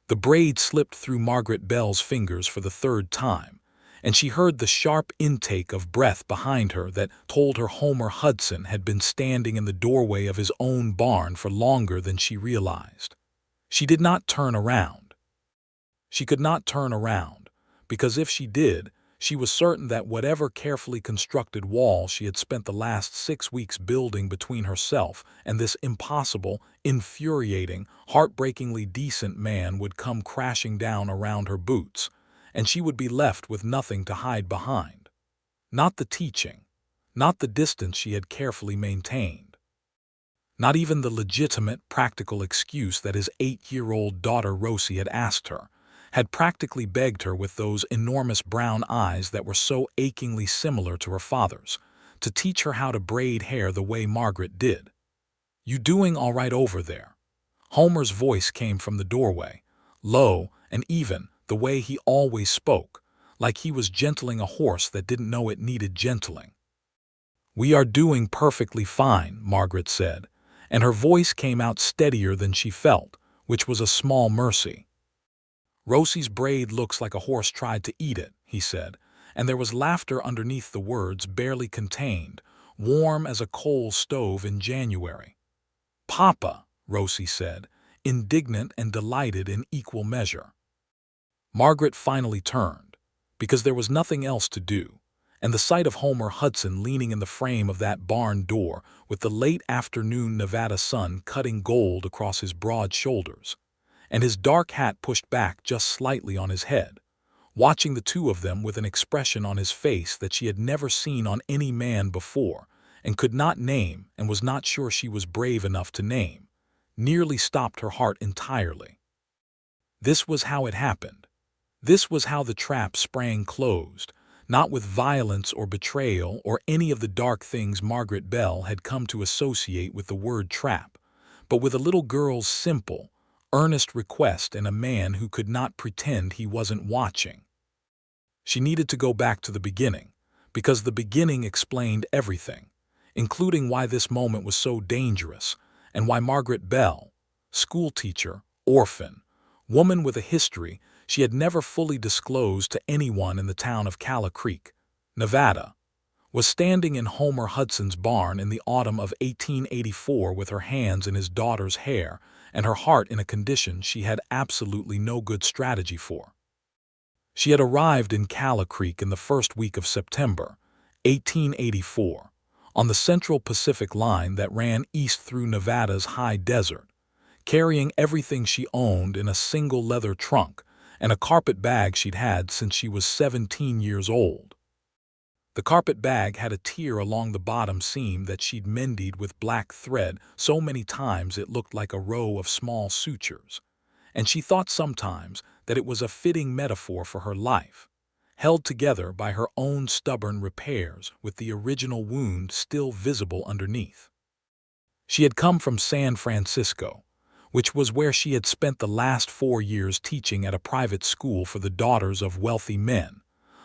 The braid slipped through Margaret Bell's fingers for the third time, and she heard the sharp intake of breath behind her that told her Homer Hudson had been standing in the doorway of his own barn for longer than she realized. She did not turn around. She could not turn around, because if she did, she was certain that whatever carefully constructed wall she had spent the last 6 weeks building between herself and this impossible, infuriating, heartbreakingly decent man would come crashing down around her boots, and she would be left with nothing to hide behind. Not the teaching, not the distance she had carefully maintained. Not even the legitimate, practical excuse that his 8-year-old daughter Rosie had asked her, had practically begged her with those enormous brown eyes that were so achingly similar to her father's, to teach her how to braid hair the way Margaret did. "You doing all right over there?" Homer's voice came from the doorway, low and even, the way he always spoke, like he was gentling a horse that didn't know it needed gentling. "We are doing perfectly fine," Margaret said, and her voice came out steadier than she felt, which was a small mercy. "Rosie's braid looks like a horse tried to eat it," he said, and there was laughter underneath the words barely contained, warm as a coal stove in January. "Papa," Rosie said, indignant and delighted in equal measure. Margaret finally turned, because there was nothing else to do, and the sight of Homer Hudson leaning in the frame of that barn door with the late afternoon Nevada sun cutting gold across his broad shoulders, and his dark hat pushed back just slightly on his head, watching the two of them with an expression on his face that she had never seen on any man before and could not name and was not sure she was brave enough to name, nearly stopped her heart entirely. This was how it happened. This was how the trap sprang closed, not with violence or betrayal or any of the dark things Margaret Bell had come to associate with the word trap, but with a little girl's simple, earnest request and a man who could not pretend he wasn't watching. She needed to go back to the beginning, because the beginning explained everything, including why this moment was so dangerous and why Margaret Bell, schoolteacher, orphan, woman with a history she had never fully disclosed to anyone in the town of Calla Creek, Nevada, was standing in Homer Hudson's barn in the autumn of 1884 with her hands in his daughter's hair and her heart in a condition she had absolutely no good strategy for. She had arrived in Calla Creek in the first week of September, 1884, on the Central Pacific Line that ran east through Nevada's high desert, carrying everything she owned in a single leather trunk and a carpet bag she'd had since she was 17 years old. The carpet bag had a tear along the bottom seam that she'd mended with black thread so many times it looked like a row of small sutures, and she thought sometimes that it was a fitting metaphor for her life, held together by her own stubborn repairs with the original wound still visible underneath. She had come from San Francisco, which was where she had spent the last 4 years teaching at a private school for the daughters of wealthy men,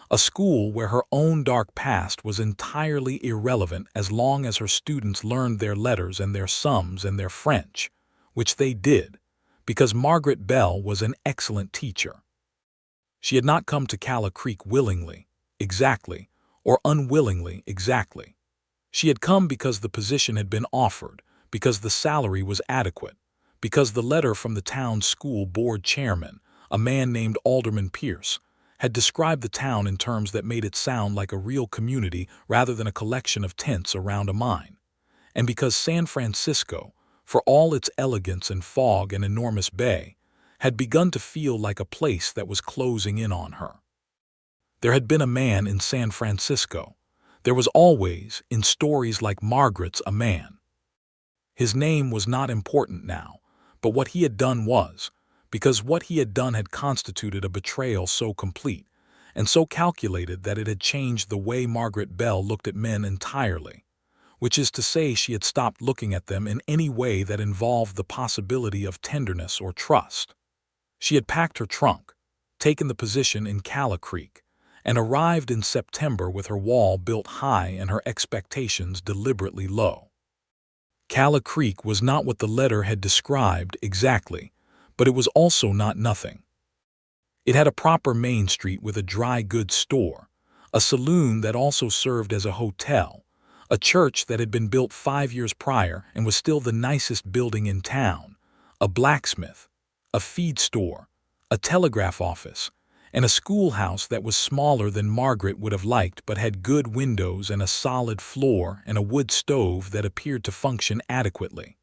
a school where her own dark past was entirely irrelevant as long as her students learned their letters and their sums and their French, which they did, because Margaret Bell was an excellent teacher. She had not come to Calla Creek willingly, exactly, or unwillingly, exactly. She had come because the position had been offered, because the salary was adequate, because the letter from the town's school board chairman, a man named Alderman Pierce, had described the town in terms that made it sound like a real community rather than a collection of tents around a mine, and because San Francisco, for all its elegance and fog and enormous bay, had begun to feel like a place that was closing in on her. There had been a man in San Francisco. There was always, in stories like Margaret's, a man. His name was not important now, but what he had done was, because what he had done had constituted a betrayal so complete and so calculated that it had changed the way Margaret Bell looked at men entirely, which is to say she had stopped looking at them in any way that involved the possibility of tenderness or trust. She had packed her trunk, taken the position in Calla Creek, and arrived in September with her wall built high and her expectations deliberately low. Calla Creek was not what the letter had described exactly, but it was also not nothing. It had a proper main street with a dry goods store, a saloon that also served as a hotel, a church that had been built 5 years prior and was still the nicest building in town, a blacksmith, a feed store, a telegraph office, and a schoolhouse that was smaller than Margaret would have liked but had good windows and a solid floor and a wood stove that appeared to function adequately.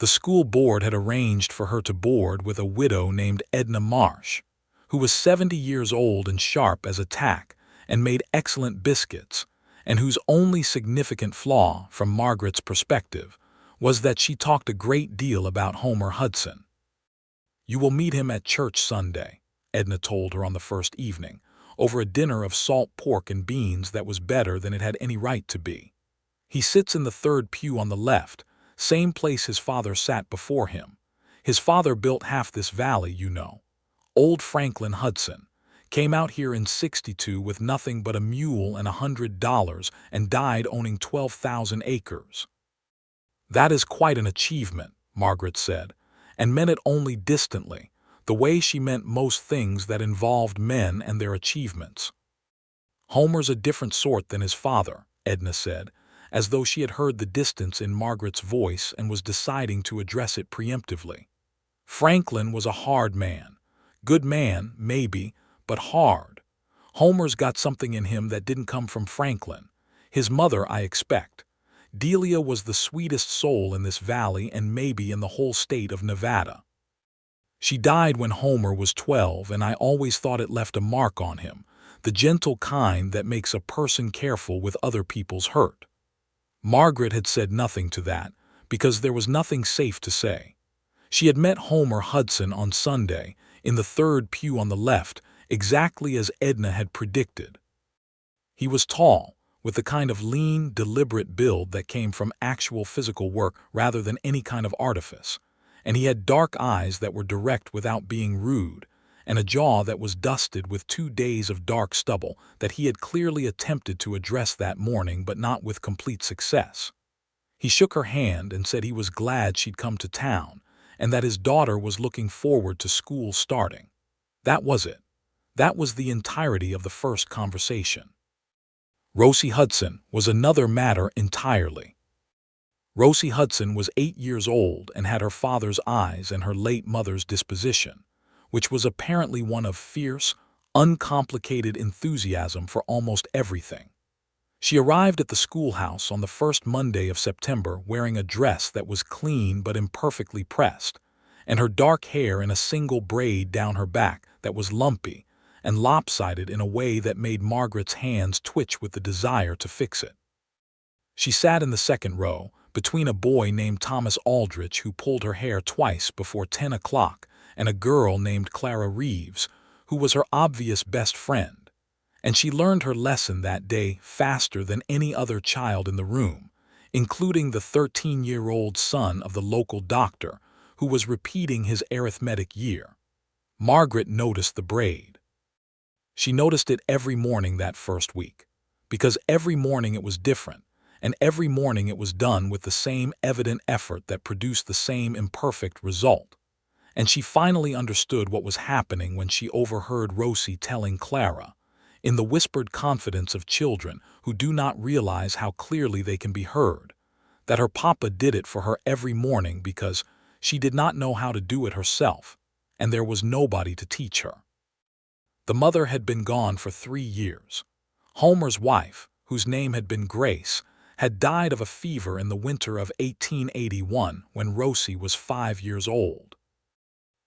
The school board had arranged for her to board with a widow named Edna Marsh, who was 70 years old and sharp as a tack and made excellent biscuits, and whose only significant flaw, from Margaret's perspective, was that she talked a great deal about Homer Hudson. "You will meet him at church Sunday," Edna told her on the first evening, over a dinner of salt pork and beans that was better than it had any right to be. "He sits in the third pew on the left, same place his father sat before him. His father built half this valley, you know. Old Franklin Hudson came out here in '62 with nothing but a mule and $100 and died owning 12,000 acres. "That is quite an achievement," Margaret said, and meant it only distantly, the way she meant most things that involved men and their achievements. "Homer's a different sort than his father," Edna said, as though she had heard the distance in Margaret's voice and was deciding to address it preemptively. "Franklin was a hard man. Good man, maybe, but hard. Homer's got something in him that didn't come from Franklin. His mother, I expect. Delia was the sweetest soul in this valley and maybe in the whole state of Nevada. She died when Homer was 12, and I always thought it left a mark on him, the gentle kind that makes a person careful with other people's hurt." Margaret had said nothing to that, because there was nothing safe to say. She had met Homer Hudson on Sunday, in the third pew on the left, exactly as Edna had predicted. He was tall, with the kind of lean, deliberate build that came from actual physical work rather than any kind of artifice, and he had dark eyes that were direct without being rude, and a jaw that was dusted with 2 days of dark stubble that he had clearly attempted to address that morning but not with complete success. He shook her hand and said he was glad she'd come to town, and that his daughter was looking forward to school starting. That was it. That was the entirety of the first conversation. Rosie Hudson was another matter entirely. Rosie Hudson was 8 years old and had her father's eyes and her late mother's disposition, which was apparently one of fierce, uncomplicated enthusiasm for almost everything. She arrived at the schoolhouse on the first Monday of September wearing a dress that was clean but imperfectly pressed, and her dark hair in a single braid down her back that was lumpy and lopsided in a way that made Margaret's hands twitch with the desire to fix it. She sat in the second row, between a boy named Thomas Aldrich who pulled her hair twice before 10 o'clock and a girl named Clara Reeves, who was her obvious best friend. And she learned her lesson that day faster than any other child in the room, including the 13-year-old son of the local doctor, who was repeating his arithmetic year. Margaret noticed the braid. She noticed it every morning that first week, because every morning it was different, and every morning it was done with the same evident effort that produced the same imperfect result. And she finally understood what was happening when she overheard Rosie telling Clara, in the whispered confidence of children who do not realize how clearly they can be heard, that her papa did it for her every morning because she did not know how to do it herself, and there was nobody to teach her. The mother had been gone for 3 years. Homer's wife, whose name had been Grace, had died of a fever in the winter of 1881 when Rosie was 5 years old.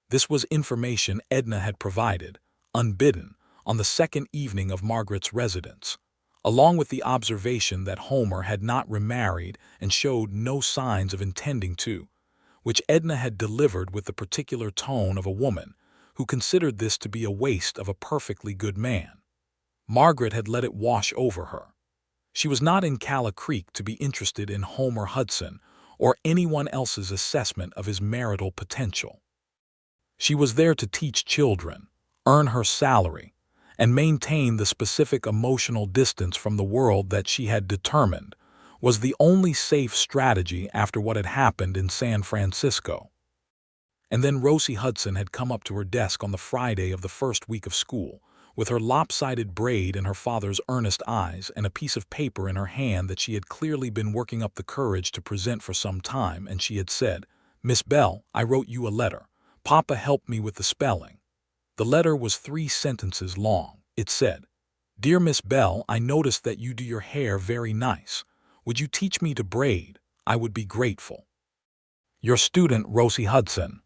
This was information Edna had provided, unbidden, on the second evening of Margaret's residence, along with the observation that Homer had not remarried and showed no signs of intending to, which Edna had delivered with the particular tone of a woman who considered this to be a waste of a perfectly good man. Margaret had let it wash over her. She was not in Calla Creek to be interested in Homer Hudson or anyone else's assessment of his marital potential. She was there to teach children, earn her salary, and maintain the specific emotional distance from the world that she had determined was the only safe strategy after what had happened in San Francisco. And then Rosie Hudson had come up to her desk on the Friday of the first week of school, with her lopsided braid in her father's earnest eyes and a piece of paper in her hand that she had clearly been working up the courage to present for some time, and she had said, "Miss Bell, I wrote you a letter. Papa helped me with the spelling." The letter was 3 sentences long. It said, "Dear Miss Bell, I noticed that you do your hair very nice. Would you teach me to braid? I would be grateful. Your student, Rosie Hudson."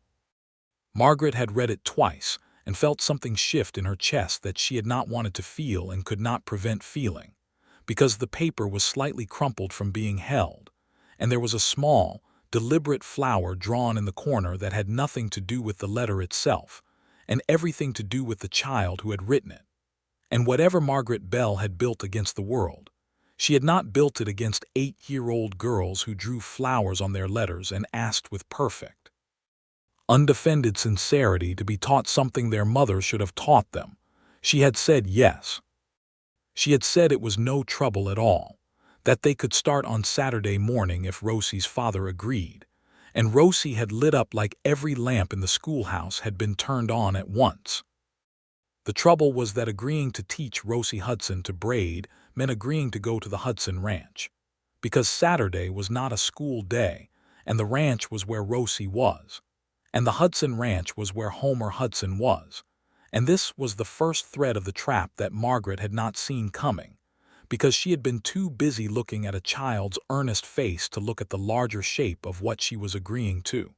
Margaret had read it twice and felt something shift in her chest that she had not wanted to feel and could not prevent feeling, because the paper was slightly crumpled from being held, and there was a small, deliberate flower drawn in the corner that had nothing to do with the letter itself, and everything to do with the child who had written it. And whatever Margaret Bell had built against the world, she had not built it against 8-year-old girls who drew flowers on their letters and asked with perfect, undefended sincerity to be taught something their mother should have taught them. She had said yes. She had said it was no trouble at all, that they could start on Saturday morning if Rosie's father agreed, and Rosie had lit up like every lamp in the schoolhouse had been turned on at once. The trouble was that agreeing to teach Rosie Hudson to braid meant agreeing to go to the Hudson Ranch, because Saturday was not a school day, and the ranch was where Rosie was, and the Hudson Ranch was where Homer Hudson was, and this was the first thread of the trap that Margaret had not seen coming, because she had been too busy looking at a child's earnest face to look at the larger shape of what she was agreeing to.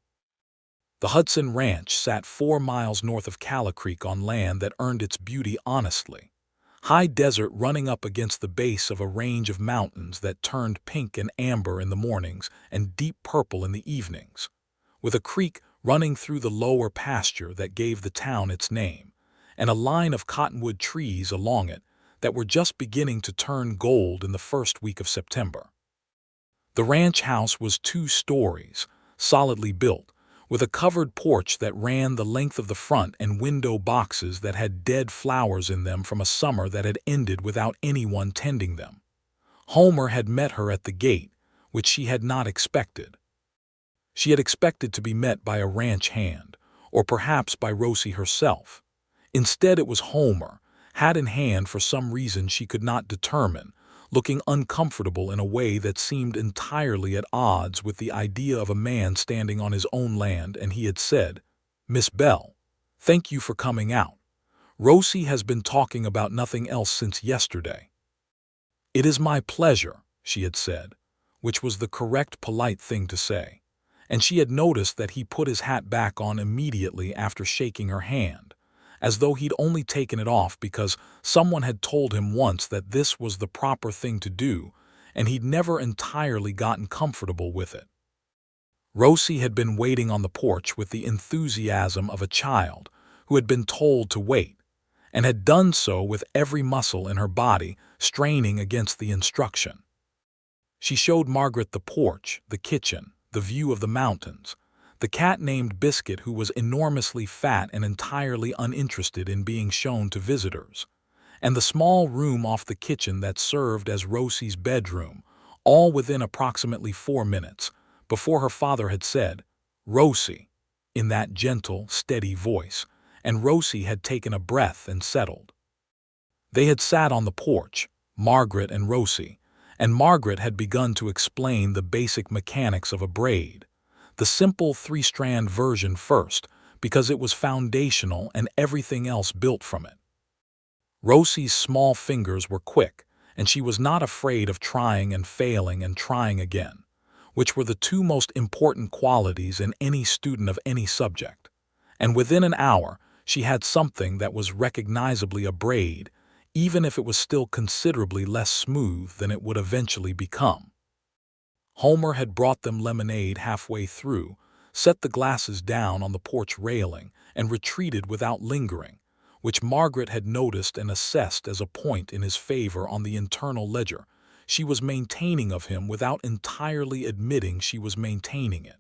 The Hudson Ranch sat 4 miles north of Calla Creek on land that earned its beauty honestly, high desert running up against the base of a range of mountains that turned pink and amber in the mornings and deep purple in the evenings, with a creek running through the lower pasture that gave the town its name, and a line of cottonwood trees along it that were just beginning to turn gold in the first week of September. The ranch house was 2 stories, solidly built, with a covered porch that ran the length of the front and window boxes that had dead flowers in them from a summer that had ended without anyone tending them. Homer had met her at the gate, which she had not expected. She had expected to be met by a ranch hand, or perhaps by Rosie herself. Instead, it was Homer, hat in hand for some reason she could not determine, looking uncomfortable in a way that seemed entirely at odds with the idea of a man standing on his own land, and he had said, "Miss Bell, thank you for coming out. Rosie has been talking about nothing else since yesterday." "It is my pleasure," she had said, which was the correct polite thing to say, and she had noticed that he put his hat back on immediately after shaking her hand, as though he'd only taken it off because someone had told him once that this was the proper thing to do, and he'd never entirely gotten comfortable with it. Rosie had been waiting on the porch with the enthusiasm of a child who had been told to wait, and had done so with every muscle in her body straining against the instruction. She showed Margaret the porch, the kitchen, the view of the mountains, the cat named Biscuit who was enormously fat and entirely uninterested in being shown to visitors, and the small room off the kitchen that served as Rosie's bedroom, all within approximately 4 minutes, before her father had said, "Rosie," in that gentle, steady voice, and Rosie had taken a breath and settled. They had sat on the porch, Margaret and Rosie, and Margaret had begun to explain the basic mechanics of a braid, the simple 3-strand version first, because it was foundational and everything else built from it. Rosie's small fingers were quick, and she was not afraid of trying and failing and trying again, which were the 2 most important qualities in any student of any subject. And within an hour, she had something that was recognizably a braid, even if it was still considerably less smooth than it would eventually become. Homer had brought them lemonade halfway through, set the glasses down on the porch railing, and retreated without lingering, which Margaret had noticed and assessed as a point in his favor on the internal ledger she was maintaining of him without entirely admitting she was maintaining it.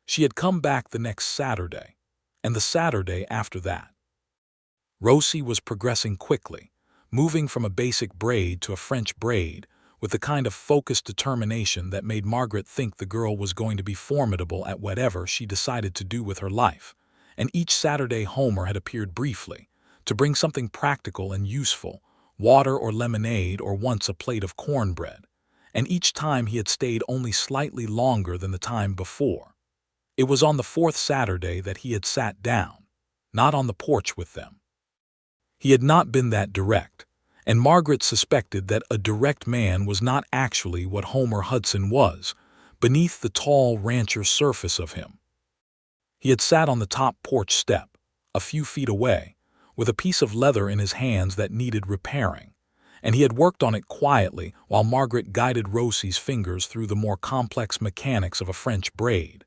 She had come back the next Saturday, and the Saturday after that. Rosie was progressing quickly, moving from a basic braid to a French braid, with the kind of focused determination that made Margaret think the girl was going to be formidable at whatever she decided to do with her life. And each Saturday Homer had appeared briefly, to bring something practical and useful, water or lemonade or once a plate of cornbread. And each time he had stayed only slightly longer than the time before. It was on the fourth Saturday that he had sat down, not on the porch with them. He had not been that direct, and Margaret suspected that a direct man was not actually what Homer Hudson was, beneath the tall rancher surface of him. He had sat on the top porch step, a few feet away, with a piece of leather in his hands that needed repairing, and he had worked on it quietly while Margaret guided Rosie's fingers through the more complex mechanics of a French braid.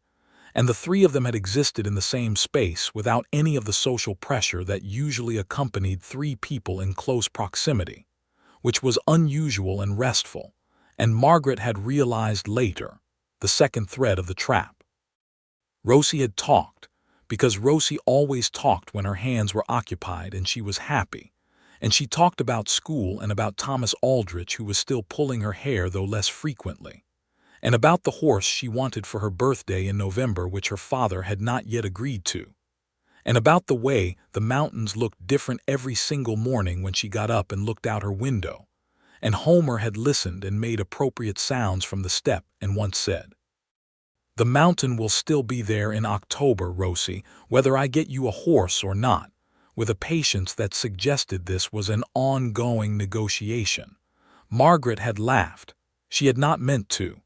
And the three of them had existed in the same space without any of the social pressure that usually accompanied three people in close proximity, which was unusual and restful, and Margaret had realized later, the second thread of the trap. Rosie had talked, because Rosie always talked when her hands were occupied and she was happy, and she talked about school and about Thomas Aldrich, who was still pulling her hair though less frequently, and about the horse she wanted for her birthday in November which her father had not yet agreed to, and about the way the mountains looked different every single morning when she got up and looked out her window, and Homer had listened and made appropriate sounds from the step and once said, "The mountain will still be there in October, Rosie, whether I get you a horse or not," with a patience that suggested this was an ongoing negotiation. Margaret had laughed. She had not meant to.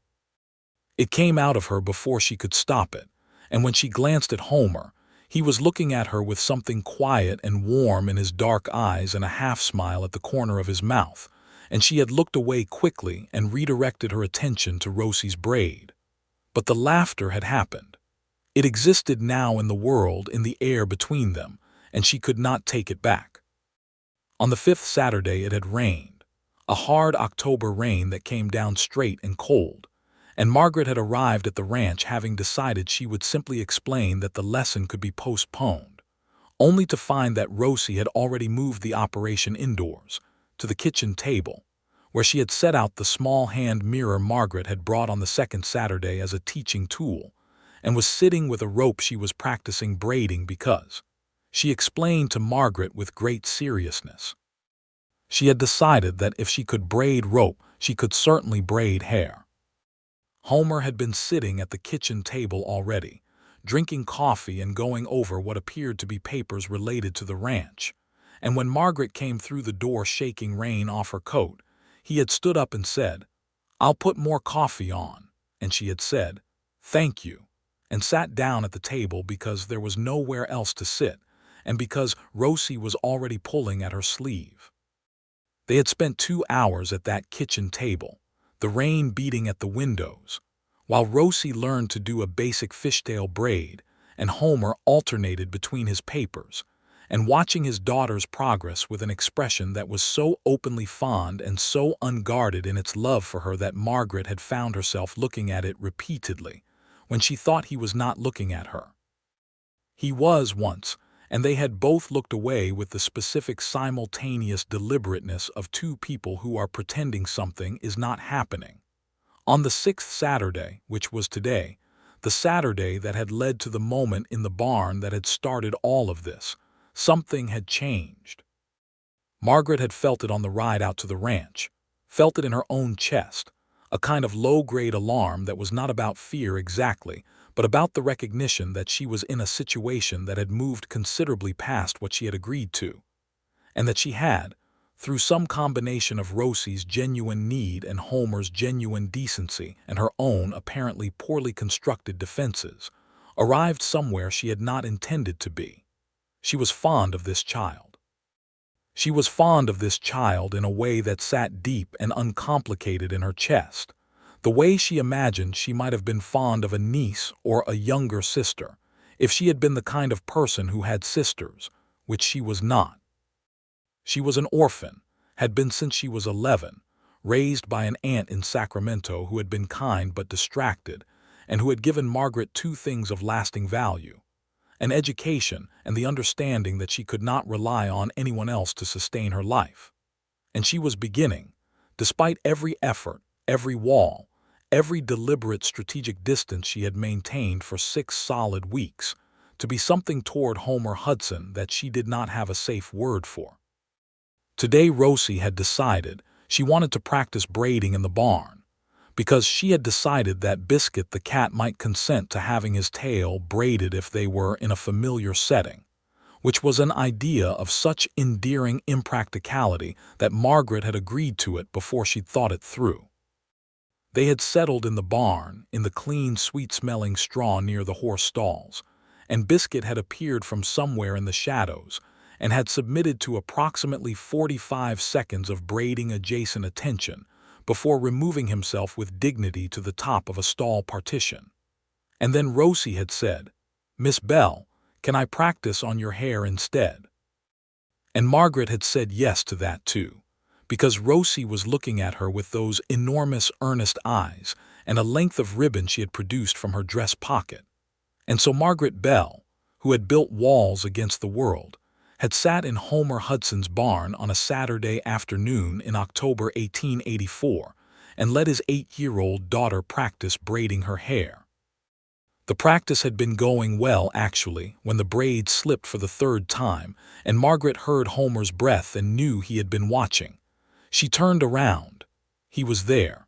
It came out of her before she could stop it, and when she glanced at Homer, he was looking at her with something quiet and warm in his dark eyes and a half-smile at the corner of his mouth, and she had looked away quickly and redirected her attention to Rosie's braid. But the laughter had happened. It existed now in the world, in the air between them, and she could not take it back. On the fifth Saturday it had rained, a hard October rain that came down straight and cold, and Margaret had arrived at the ranch having decided she would simply explain that the lesson could be postponed, only to find that Rosie had already moved the operation indoors, to the kitchen table, where she had set out the small hand mirror Margaret had brought on the second Saturday as a teaching tool, and was sitting with a rope she was practicing braiding because, she explained to Margaret with great seriousness, she had decided that if she could braid rope, she could certainly braid hair. Homer had been sitting at the kitchen table already, drinking coffee and going over what appeared to be papers related to the ranch, and when Margaret came through the door shaking rain off her coat, he had stood up and said, "I'll put more coffee on," and she had said, "Thank you," and sat down at the table because there was nowhere else to sit, and because Rosie was already pulling at her sleeve. They had spent 2 hours at that kitchen table, the rain beating at the windows, while Rosie learned to do a basic fishtail braid, and Homer alternated between his papers, and watching his daughter's progress with an expression that was so openly fond and so unguarded in its love for her that Margaret had found herself looking at it repeatedly, when she thought he was not looking at her. He was once, and they had both looked away with the specific simultaneous deliberateness of two people who are pretending something is not happening. On the sixth Saturday, which was today, the Saturday that had led to the moment in the barn that had started all of this, something had changed. Margaret had felt it on the ride out to the ranch, felt it in her own chest, a kind of low-grade alarm that was not about fear exactly, but about the recognition that she was in a situation that had moved considerably past what she had agreed to, and that she had, through some combination of Rosie's genuine need and Homer's genuine decency and her own apparently poorly constructed defenses, arrived somewhere she had not intended to be. She was fond of this child. She was fond of this child in a way that sat deep and uncomplicated in her chest, the way she imagined she might have been fond of a niece or a younger sister, if she had been the kind of person who had sisters, which she was not. She was an orphan, had been since she was 11, raised by an aunt in Sacramento who had been kind but distracted, and who had given Margaret two things of lasting value: an education and the understanding that she could not rely on anyone else to sustain her life. And she was beginning, Despite every effort, every wall, every deliberate strategic distance she had maintained for 6 solid weeks, to be something toward Homer Hudson that she did not have a safe word for. Today Rosie had decided she wanted to practice braiding in the barn, because she had decided that Biscuit the cat might consent to having his tail braided if they were in a familiar setting, which was an idea of such endearing impracticality that Margaret had agreed to it before she'd thought it through. They had settled in the barn, in the clean, sweet-smelling straw near the horse stalls, and Biscuit had appeared from somewhere in the shadows and had submitted to approximately 45 seconds of braiding-adjacent attention before removing himself with dignity to the top of a stall partition. And then Rosie had said, "Miss Bell, can I practice on your hair instead?" And Margaret had said yes to that too, because Rosie was looking at her with those enormous, earnest eyes and a length of ribbon she had produced from her dress pocket. And so Margaret Bell, who had built walls against the world, had sat in Homer Hudson's barn on a Saturday afternoon in October 1884 and let his 8-year-old daughter practice braiding her hair. The practice had been going well, actually, when the braid slipped for the 3rd time, and Margaret heard Homer's breath and knew he had been watching. She turned around. He was there.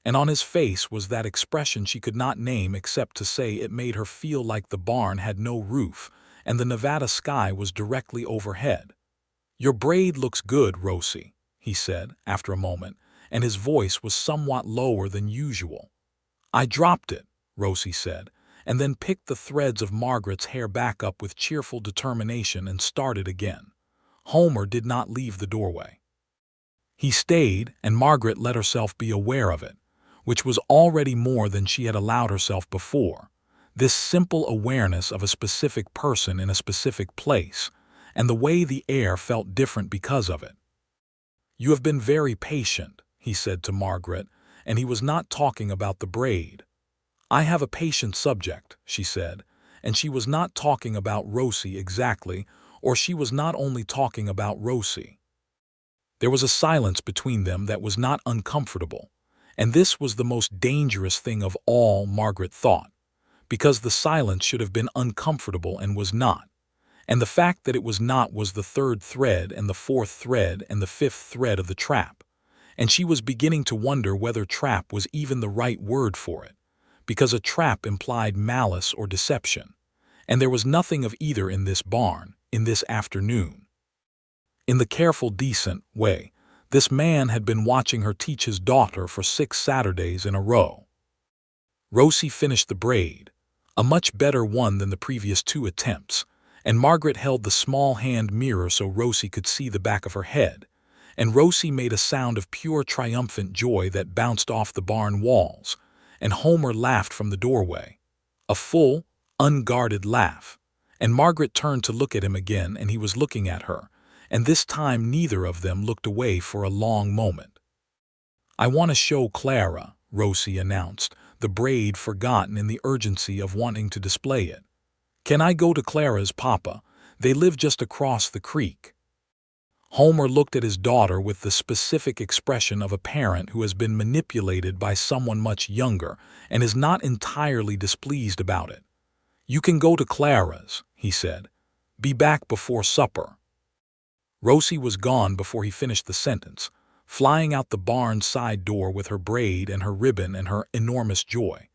And on his face was that expression she could not name except to say it made her feel like the barn had no roof and the Nevada sky was directly overhead. "Your braid looks good, Rosie," he said after a moment, and his voice was somewhat lower than usual. "I dropped it," Rosie said, and then picked the threads of Margaret's hair back up with cheerful determination and started again. Homer did not leave the doorway. He stayed, and Margaret let herself be aware of it, which was already more than she had allowed herself before. This simple awareness of a specific person in a specific place, and the way the air felt different because of it. "You have been very patient," he said to Margaret, and he was not talking about the braid. "I have a patient subject," she said, and she was not talking about Rosie exactly, or she was not only talking about Rosie. There was a silence between them that was not uncomfortable, and this was the most dangerous thing of all, Margaret thought, because the silence should have been uncomfortable and was not, and the fact that it was not was the 3rd thread and the 4th thread and the 5th thread of the trap, and she was beginning to wonder whether trap was even the right word for it, because a trap implied malice or deception, and there was nothing of either in this barn, in this afternoon. In the careful, decent way, this man had been watching her teach his daughter for 6 Saturdays in a row. Rosie finished the braid, a much better one than the previous 2 attempts, and Margaret held the small hand mirror so Rosie could see the back of her head, and Rosie made a sound of pure triumphant joy that bounced off the barn walls, and Homer laughed from the doorway, a full, unguarded laugh, and Margaret turned to look at him again, and he was looking at her, and this time neither of them looked away for a long moment. "I want to show Clara," Rosie announced, the braid forgotten in the urgency of wanting to display it. "Can I go to Clara's, Papa? They live just across the creek." Homer looked at his daughter with the specific expression of a parent who has been manipulated by someone much younger and is not entirely displeased about it. "You can go to Clara's," he said. "Be back before supper." Rosie was gone before he finished the sentence, flying out the barn side door with her braid and her ribbon and her enormous joy,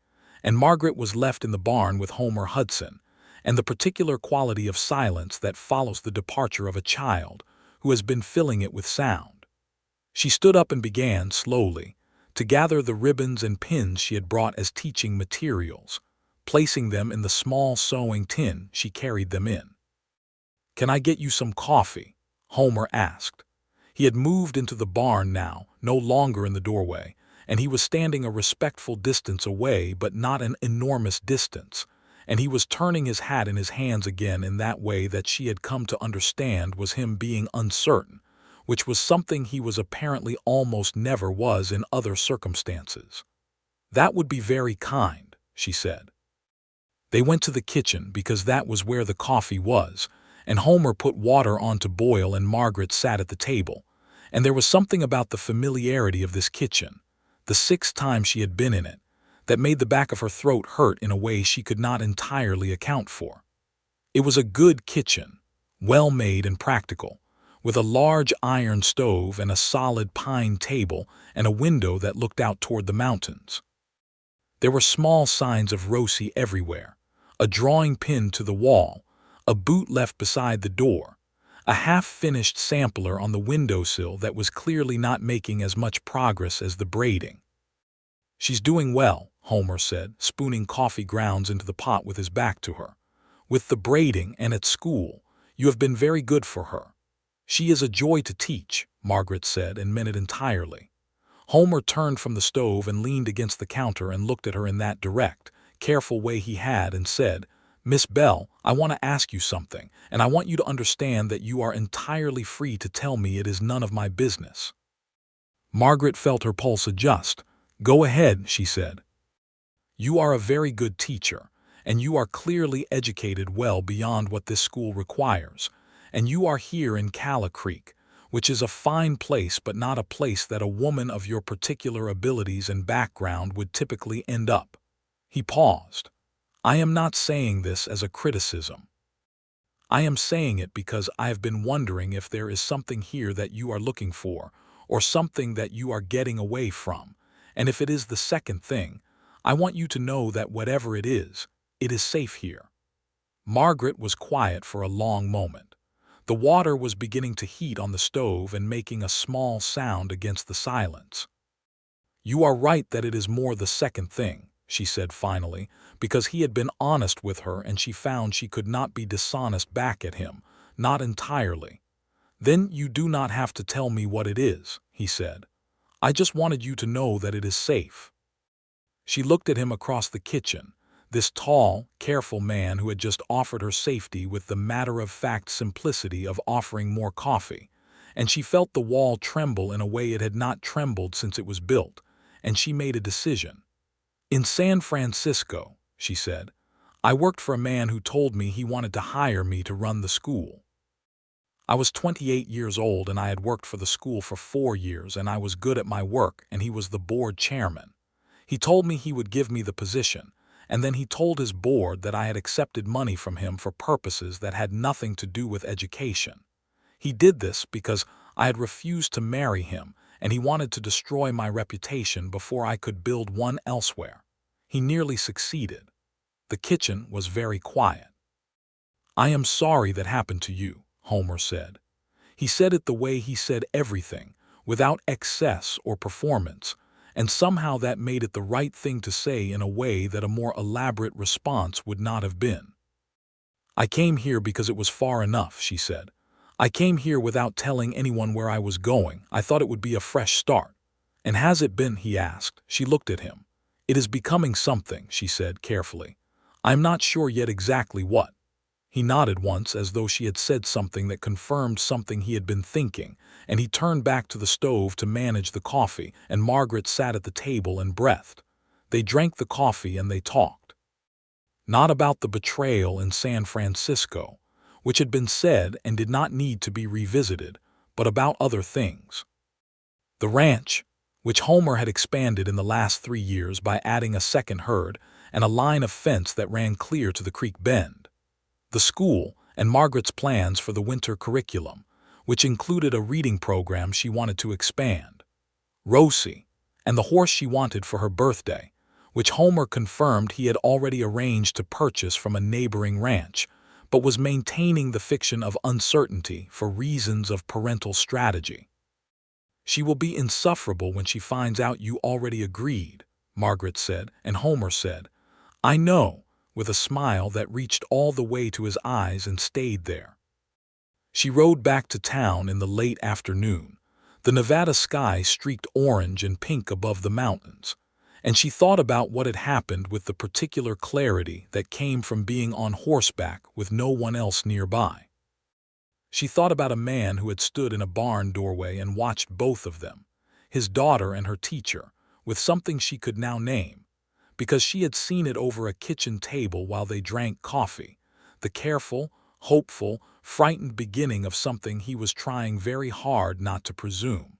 and Margaret was left in the barn with Homer Hudson, and the particular quality of silence that follows the departure of a child who has been filling it with sound. She stood up and began, slowly, to gather the ribbons and pins she had brought as teaching materials, placing them in the small sewing tin she carried them in. "Can I get you some coffee?" Homer asked. He had moved into the barn now, no longer in the doorway, and he was standing a respectful distance away, but not an enormous distance, and he was turning his hat in his hands again in that way that she had come to understand was him being uncertain, which was something he was apparently almost never was in other circumstances. "That would be very kind," she said. They went to the kitchen because that was where the coffee was, and Homer put water on to boil and Margaret sat at the table, And there was something about the familiarity of this kitchen, the 6th time she had been in it, that made the back of her throat hurt in a way she could not entirely account for. It was a good kitchen, well made and practical, with a large iron stove and a solid pine table and a window that looked out toward the mountains. There were small signs of Rosie everywhere, a drawing pinned to the wall, a boot left beside the door, a half-finished sampler on the windowsill that was clearly not making as much progress as the braiding. "She's doing well," Homer said, spooning coffee grounds into the pot with his back to her. "With the braiding and at school, you have been very good for her." "She is a joy to teach," Margaret said, and meant it entirely. Homer turned from the stove and leaned against the counter and looked at her in that direct, careful way he had and said, "Miss Bell, I want to ask you something, and I want you to understand that you are entirely free to tell me it is none of my business." Margaret felt her pulse adjust. "Go ahead," she said. "You are a very good teacher, and you are clearly educated well beyond what this school requires, and you are here in Calla Creek, which is a fine place but not a place that a woman of your particular abilities and background would typically end up." He paused. "I am not saying this as a criticism. I am saying it because I have been wondering if there is something here that you are looking for, or something that you are getting away from, and if it is the second thing, I want you to know that whatever it is safe here." Margaret was quiet for a long moment. The water was beginning to heat on the stove and making a small sound against the silence. "You are right that it is more the second thing," she said finally, because he had been honest with her and she found she could not be dishonest back at him, not entirely. "Then you do not have to tell me what it is," he said. "I just wanted you to know that it is safe." She looked at him across the kitchen, this tall, careful man who had just offered her safety with the matter-of-fact simplicity of offering more coffee, and she felt the wall tremble in a way it had not trembled since it was built, and she made a decision. "In San Francisco," she said, "I worked for a man who told me he wanted to hire me to run the school. I was 28 years old and I had worked for the school for 4 years and I was good at my work and he was the board chairman. He told me he would give me the position, and then he told his board that I had accepted money from him for purposes that had nothing to do with education. He did this because I had refused to marry him and he wanted to destroy my reputation before I could build one elsewhere. He nearly succeeded." The kitchen was very quiet. "I am sorry that happened to you," Homer said. He said it the way he said everything, without excess or performance, and somehow that made it the right thing to say in a way that a more elaborate response would not have been. "I came here because it was far enough," she said. "I came here without telling anyone where I was going. I thought it would be a fresh start." "And has it been?" he asked. She looked at him. "It is becoming something," she said carefully. "I am not sure yet exactly what." He nodded once as though she had said something that confirmed something he had been thinking, and he turned back to the stove to manage the coffee, and Margaret sat at the table and breathed. They drank the coffee and they talked. Not about the betrayal in San Francisco, which had been said and did not need to be revisited, but about other things. The ranch, which Homer had expanded in the last 3 years by adding a second herd and a line of fence that ran clear to the creek bend. The school and Margaret's plans for the winter curriculum, which included a reading program she wanted to expand. Rosie, and the horse she wanted for her birthday, which Homer confirmed he had already arranged to purchase from a neighboring ranch, but was maintaining the fiction of uncertainty for reasons of parental strategy. "She will be insufferable when she finds out you already agreed," Margaret said, and Homer said, "I know," with a smile that reached all the way to his eyes and stayed there. She rode back to town in the late afternoon. The Nevada sky streaked orange and pink above the mountains, and she thought about what had happened with the particular clarity that came from being on horseback with no one else nearby. She thought about a man who had stood in a barn doorway and watched both of them, his daughter and her teacher, with something she could now name, because she had seen it over a kitchen table while they drank coffee, the careful, hopeful, frightened beginning of something he was trying very hard not to presume.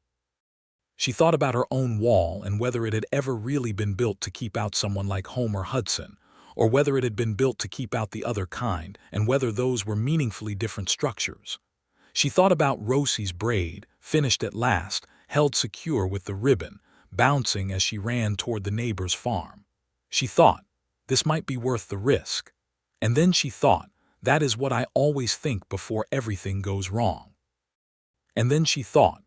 She thought about her own wall and whether it had ever really been built to keep out someone like Homer Hudson, or whether it had been built to keep out the other kind, and whether those were meaningfully different structures. She thought about Rosie's braid, finished at last, held secure with the ribbon, bouncing as she ran toward the neighbor's farm. She thought, this might be worth the risk. And then she thought, that is what I always think before everything goes wrong. And then she thought,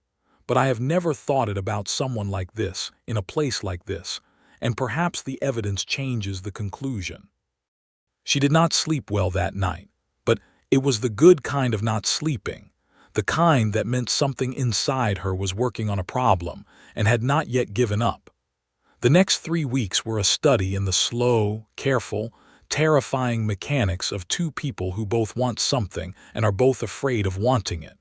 but I have never thought it about someone like this, in a place like this, and perhaps the evidence changes the conclusion. She did not sleep well that night, but it was the good kind of not sleeping, the kind that meant something inside her was working on a problem and had not yet given up. The next 3 weeks were a study in the slow, careful, terrifying mechanics of two people who both want something and are both afraid of wanting it.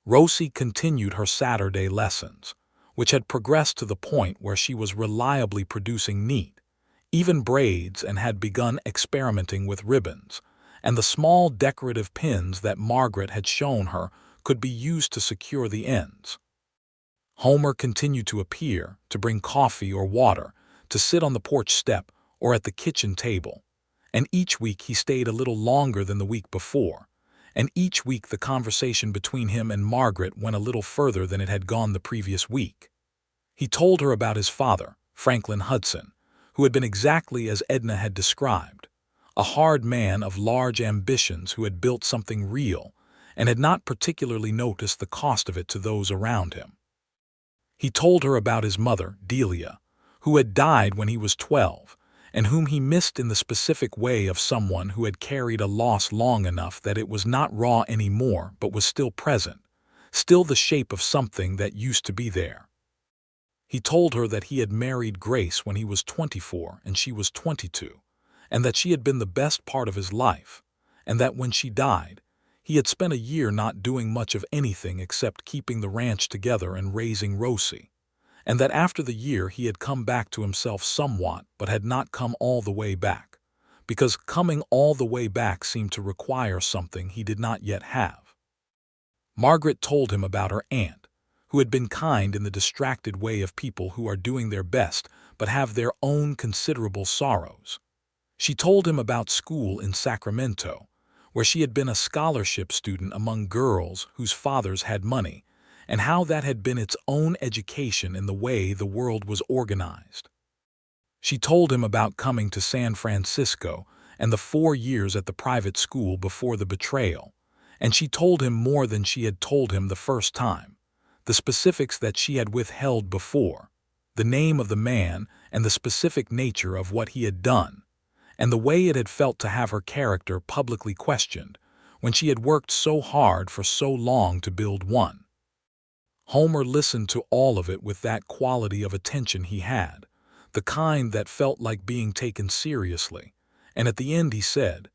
Rosie continued her Saturday lessons, which had progressed to the point where she was reliably producing neat, even braids, and had begun experimenting with ribbons, and the small decorative pins that Margaret had shown her could be used to secure the ends. Homer continued to appear, to bring coffee or water, to sit on the porch step or at the kitchen table, and each week he stayed a little longer than the week before, and each week the conversation between him and Margaret went a little further than it had gone the previous week. He told her about his father, Franklin Hudson, who had been exactly as Edna had described, a hard man of large ambitions who had built something real and had not particularly noticed the cost of it to those around him. He told her about his mother, Delia, who had died when he was 12, and whom he missed in the specific way of someone who had carried a loss long enough that it was not raw anymore but was still present, still the shape of something that used to be there. He told her that he had married Grace when he was 24 and she was 22, and that she had been the best part of his life, and that when she died, he had spent a year not doing much of anything except keeping the ranch together and raising Rosie, and that after the year he had come back to himself somewhat but had not come all the way back, because coming all the way back seemed to require something he did not yet have. Margaret told him about her aunt, who had been kind in the distracted way of people who are doing their best but have their own considerable sorrows. She told him about school in Sacramento, where she had been a scholarship student among girls whose fathers had money, and how that had been its own education in the way the world was organized. She told him about coming to San Francisco and the 4 years at the private school before the betrayal, and she told him more than she had told him the first time, the specifics that she had withheld before, the name of the man and the specific nature of what he had done, and the way it had felt to have her character publicly questioned when she had worked so hard for so long to build one. Homer listened to all of it with that quality of attention he had, the kind that felt like being taken seriously, and at the end he said,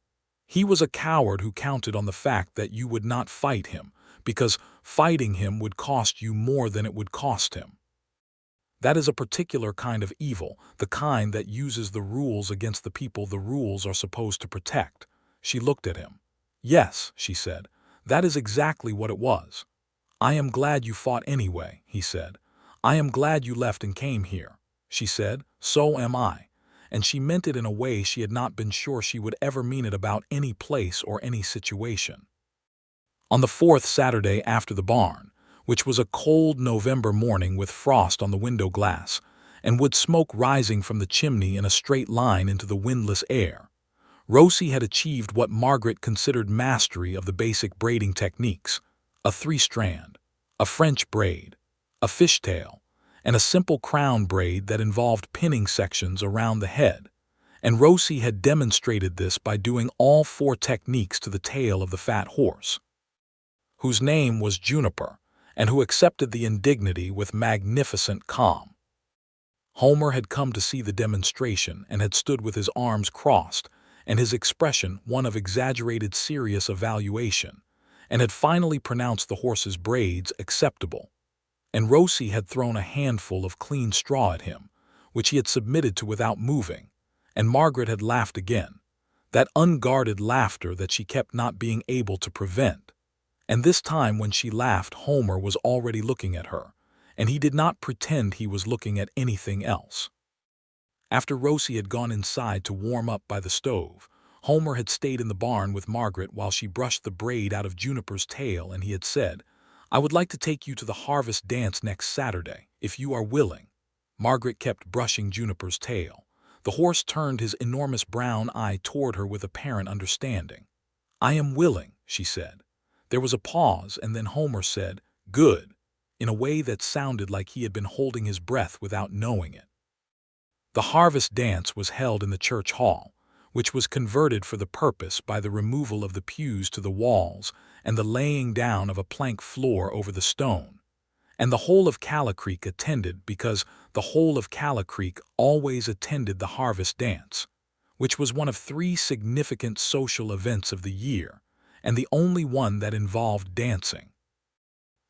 "He was a coward who counted on the fact that you would not fight him, because fighting him would cost you more than it would cost him. That is a particular kind of evil, the kind that uses the rules against the people the rules are supposed to protect." She looked at him. "Yes," she said, "that is exactly what it was." "I am glad you fought anyway," he said. "I am glad you left and came here." She said, "So am I," and she meant it in a way she had not been sure she would ever mean it about any place or any situation. On the 4th Saturday after the barn, which was a cold November morning with frost on the window glass, and wood smoke rising from the chimney in a straight line into the windless air, Rosie had achieved what Margaret considered mastery of the basic braiding techniques: a 3-strand, a French braid, a fishtail, and a simple crown braid that involved pinning sections around the head, and Rosie had demonstrated this by doing all 4 techniques to the tail of the fat horse, whose name was Juniper, and who accepted the indignity with magnificent calm. Homer had come to see the demonstration and had stood with his arms crossed and his expression one of exaggerated serious evaluation, and had finally pronounced the horse's braids acceptable. And Rosie had thrown a handful of clean straw at him, which he had submitted to without moving, and Margaret had laughed again, that unguarded laughter that she kept not being able to prevent. And this time when she laughed, Homer was already looking at her, and he did not pretend he was looking at anything else. After Rosie had gone inside to warm up by the stove, Homer had stayed in the barn with Margaret while she brushed the braid out of Juniper's tail, and he had said, "I would like to take you to the harvest dance next Saturday, if you are willing." Margaret kept brushing Juniper's tail. The horse turned his enormous brown eye toward her with apparent understanding. "I am willing," she said. There was a pause, and then Homer said, "Good," in a way that sounded like he had been holding his breath without knowing it. The harvest dance was held in the church hall, which was converted for the purpose by the removal of the pews to the walls and the laying down of a plank floor over the stone. And the whole of Calla Creek attended, because the whole of Calla Creek always attended the harvest dance, which was one of 3 significant social events of the year, and the only one that involved dancing.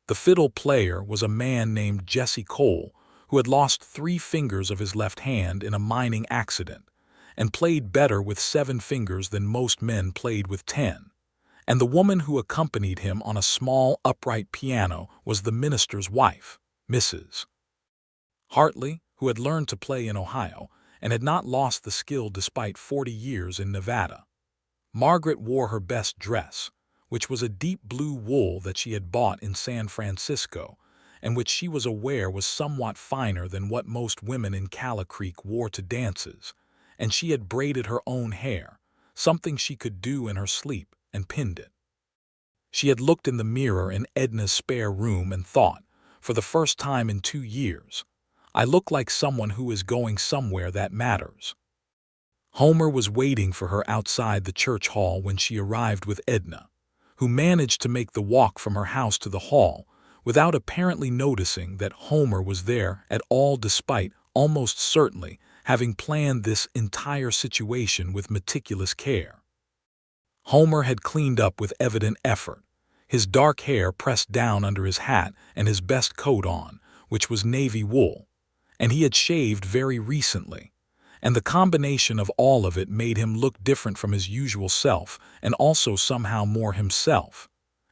The fiddle player was a man named Jesse Cole, who had lost 3 fingers of his left hand in a mining accident, and played better with 7 fingers than most men played with 10. And the woman who accompanied him on a small upright piano was the minister's wife, Mrs. Hartley, who had learned to play in Ohio and had not lost the skill despite 40 years in Nevada. Margaret wore her best dress, which was a deep blue wool that she had bought in San Francisco, and which she was aware was somewhat finer than what most women in Calla Creek wore to dances, and she had braided her own hair, something she could do in her sleep, and pinned it. She had looked in the mirror in Edna's spare room and thought, for the first time in 2 years, "I look like someone who is going somewhere that matters." Homer was waiting for her outside the church hall when she arrived with Edna, who managed to make the walk from her house to the hall without apparently noticing that Homer was there at all, despite almost certainly having planned this entire situation with meticulous care. Homer had cleaned up with evident effort, his dark hair pressed down under his hat and his best coat on, which was navy wool, and he had shaved very recently, and the combination of all of it made him look different from his usual self and also somehow more himself.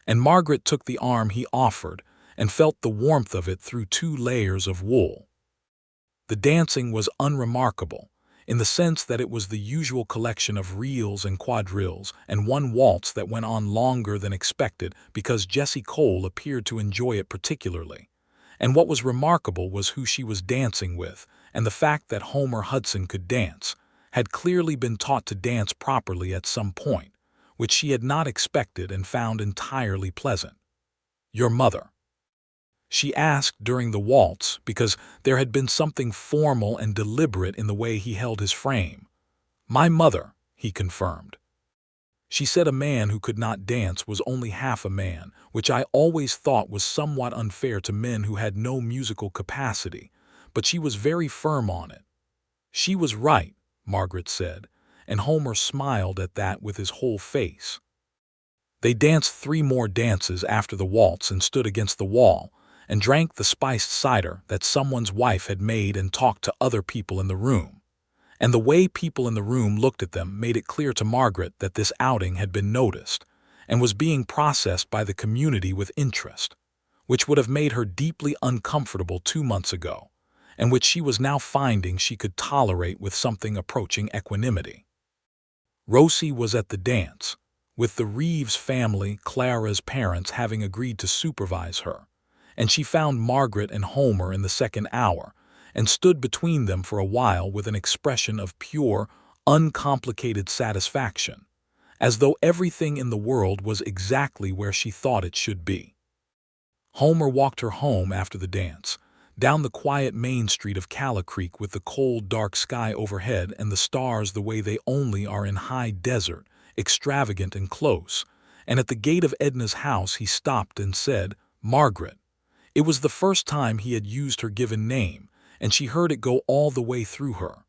And Margaret took the arm he offered and felt the warmth of it through 2 layers of wool. The dancing was unremarkable, in the sense that it was the usual collection of reels and quadrilles and 1 waltz that went on longer than expected because Jesse Cole appeared to enjoy it particularly. And what was remarkable was who she was dancing with, and the fact that Homer Hudson could dance, had clearly been taught to dance properly at some point, which she had not expected and found entirely pleasant. "Your mother?" she asked during the waltz, because there had been something formal and deliberate in the way he held his frame. "My mother," he confirmed. She said a man who could not dance was only half a man, which I always thought was somewhat unfair to men who had no musical capacity, but she was very firm on it. She was right, Margaret said, and Homer smiled at that with his whole face. They danced 3 more dances after the waltz and stood against the wall, and drank the spiced cider that someone's wife had made and talked to other people in the room. And the way people in the room looked at them made it clear to Margaret that this outing had been noticed and was being processed by the community with interest, which would have made her deeply uncomfortable 2 months ago, and which she was now finding she could tolerate with something approaching equanimity. Rosie was at the dance, with the Reeves family, Clara's parents, having agreed to supervise her, and she found Margaret and Homer in the second hour, and stood between them for a while with an expression of pure, uncomplicated satisfaction, as though everything in the world was exactly where she thought it should be. Homer walked her home after the dance, down the quiet main street of Calla Creek with the cold, dark sky overhead and the stars the way they only are in high desert, extravagant and close, and at the gate of Edna's house he stopped and said, "Margaret." It was the first time he had used her given name, and she heard it go all the way through her.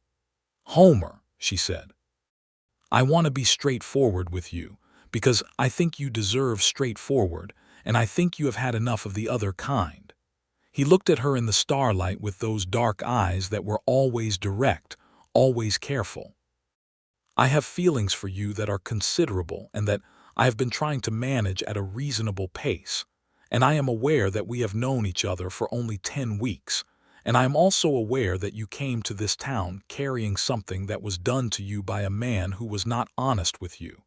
"Homer," she said, "I want to be straightforward with you, because I think you deserve straightforward, and I think you have had enough of the other kind." He looked at her in the starlight with those dark eyes that were always direct, always careful. I have feelings for you that are considerable and that I have been trying to manage at a reasonable pace, and I am aware that we have known each other for only 10 weeks, and I am also aware that you came to this town carrying something that was done to you by a man who was not honest with you,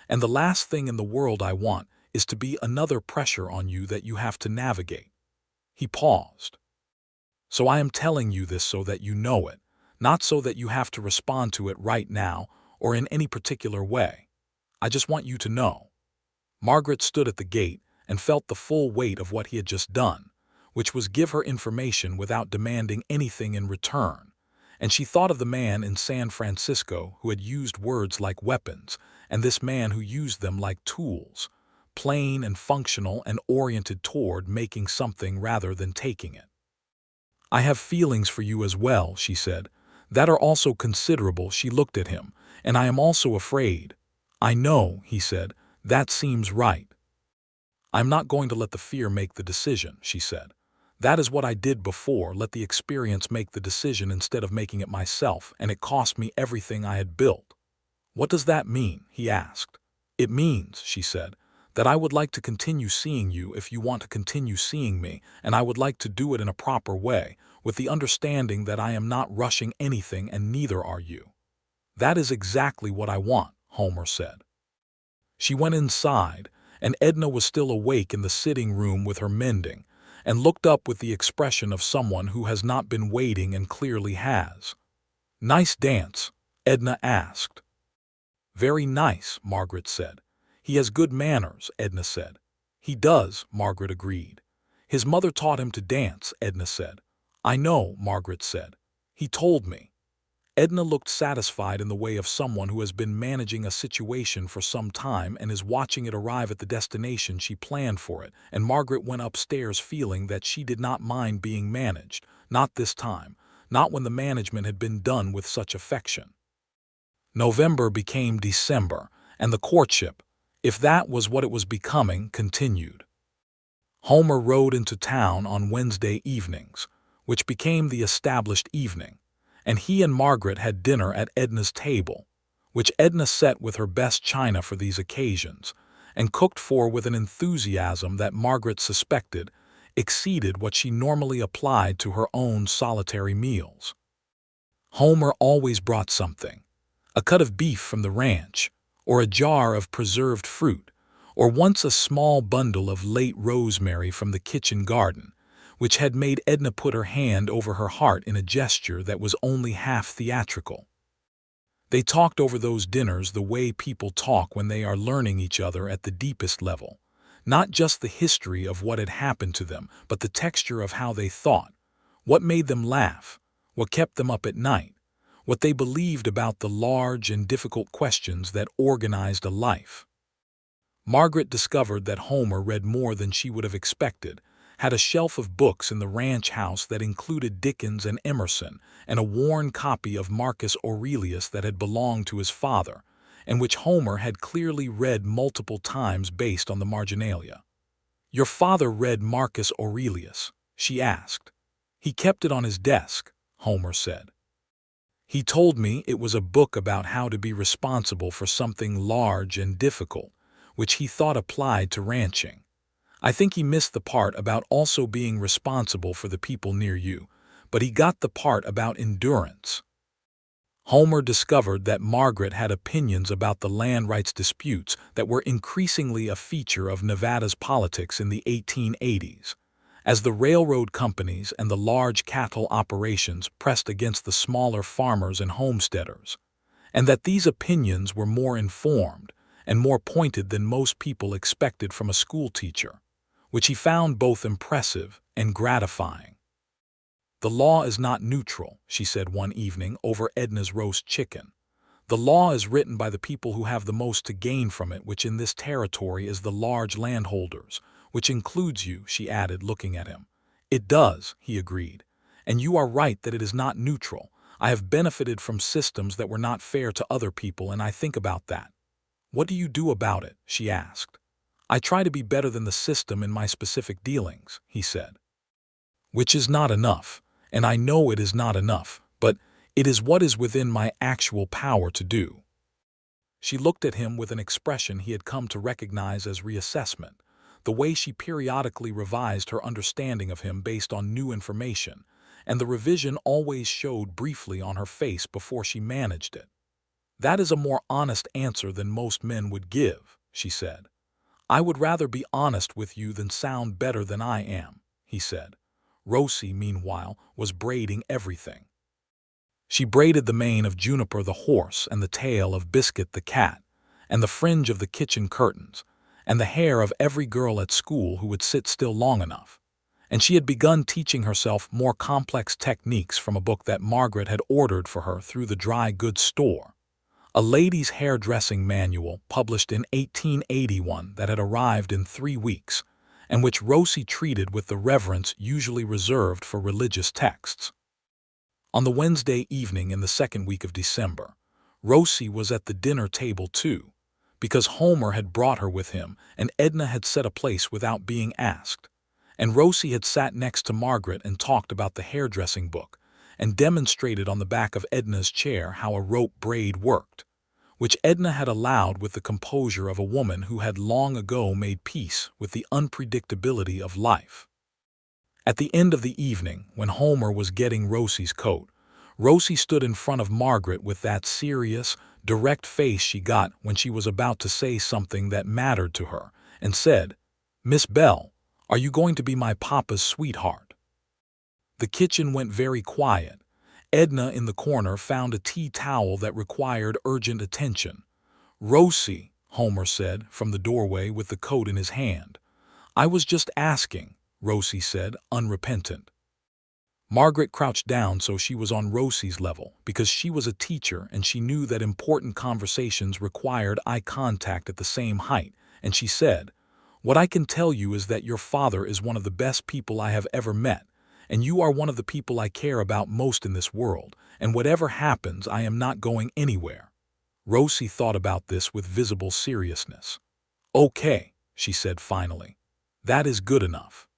and the last thing in the world I want is to be another pressure on you that you have to navigate." He paused. "So I am telling you this so that you know it, not so that you have to respond to it right now or in any particular way. I just want you to know." Margaret stood at the gate and felt the full weight of what he had just done, which was give her information without demanding anything in return. And she thought of the man in San Francisco who had used words like weapons, and this man who used them like tools, plain and functional and oriented toward making something rather than taking it. "I have feelings for you as well," she said, "that are also considerable." She looked at him. "And I am also afraid." "I know," he said, "that seems right." "I'm not going to let the fear make the decision," she said. "That is what I did before, let the experience make the decision instead of making it myself, and it cost me everything I had built." "What does that mean?" he asked. "It means," she said, "that I would like to continue seeing you if you want to continue seeing me, and I would like to do it in a proper way, with the understanding that I am not rushing anything and neither are you." "That is exactly what I want," Homer said. She went inside, and Edna was still awake in the sitting room with her mending, and looked up with the expression of someone who has not been waiting and clearly has. "Nice dance?" Edna asked. "Very nice," Margaret said. "He has good manners," Edna said. "He does," Margaret agreed. "His mother taught him to dance," Edna said. "I know," Margaret said. "He told me." Edna looked satisfied in the way of someone who has been managing a situation for some time and is watching it arrive at the destination she planned for it, and Margaret went upstairs feeling that she did not mind being managed, not this time, not when the management had been done with such affection. November became December, and the courtship, if that was what it was becoming, continued. Homer rode into town on Wednesday evenings, which became the established evening, and he and Margaret had dinner at Edna's table, which Edna set with her best china for these occasions, and cooked for with an enthusiasm that Margaret suspected exceeded what she normally applied to her own solitary meals. Homer always brought something: a cut of beef from the ranch, or a jar of preserved fruit, or once a small bundle of late rosemary from the kitchen garden, which had made Edna put her hand over her heart in a gesture that was only half theatrical. They talked over those dinners the way people talk when they are learning each other at the deepest level, not just the history of what had happened to them, but the texture of how they thought, what made them laugh, what kept them up at night, what they believed about the large and difficult questions that organized a life. Margaret discovered that Homer read more than she would have expected, had a shelf of books in the ranch house that included Dickens and Emerson, and a worn copy of Marcus Aurelius that had belonged to his father, and which Homer had clearly read multiple times based on the marginalia. "Your father read Marcus Aurelius?" she asked. "He kept it on his desk," Homer said. "He told me it was a book about how to be responsible for something large and difficult, which he thought applied to ranching. I think he missed the part about also being responsible for the people near you, but he got the part about endurance." Homer discovered that Margaret had opinions about the land rights disputes that were increasingly a feature of Nevada's politics in the 1880s, as the railroad companies and the large cattle operations pressed against the smaller farmers and homesteaders, and that these opinions were more informed and more pointed than most people expected from a schoolteacher, which he found both impressive and gratifying. "The law is not neutral," she said one evening over Edna's roast chicken. "The law is written by the people who have the most to gain from it, which in this territory is the large landholders, which includes you," she added, looking at him. "It does," he agreed. "And you are right that it is not neutral. I have benefited from systems that were not fair to other people, and I think about that." "What do you do about it?" she asked. "I try to be better than the system in my specific dealings," he said. "Which is not enough, and I know it is not enough, but it is what is within my actual power to do." She looked at him with an expression he had come to recognize as reassessment, the way she periodically revised her understanding of him based on new information, and the revision always showed briefly on her face before she managed it. "That is a more honest answer than most men would give," she said. "I would rather be honest with you than sound better than I am," he said. Rosie, meanwhile, was braiding everything. She braided the mane of Juniper the horse and the tail of Biscuit the cat, and the fringe of the kitchen curtains, and the hair of every girl at school who would sit still long enough. And she had begun teaching herself more complex techniques from a book that Margaret had ordered for her through the dry goods store. A lady's hairdressing manual published in 1881 that had arrived in 3 weeks, and which Rosie treated with the reverence usually reserved for religious texts. On the Wednesday evening in the second week of December, Rosie was at the dinner table too, because Homer had brought her with him and Edna had set a place without being asked. And Rosie had sat next to Margaret and talked about the hairdressing book, and demonstrated on the back of Edna's chair how a rope braid worked, which Edna had allowed with the composure of a woman who had long ago made peace with the unpredictability of life. At the end of the evening, when Homer was getting Rosie's coat, Rosie stood in front of Margaret with that serious, direct face she got when she was about to say something that mattered to her, and said, "Miss Bell, are you going to be my papa's sweetheart?" The kitchen went very quiet. Edna in the corner found a tea towel that required urgent attention. "Rosie," Homer said from the doorway with the coat in his hand. "I was just asking," Rosie said, unrepentant. Margaret crouched down so she was on Rosie's level because she was a teacher and she knew that important conversations required eye contact at the same height, and she said, "What I can tell you is that your father is one of the best people I have ever met, and you are one of the people I care about most in this world, and whatever happens, I am not going anywhere." Rosie thought about this with visible seriousness. "Okay," she said finally. "That is good enough."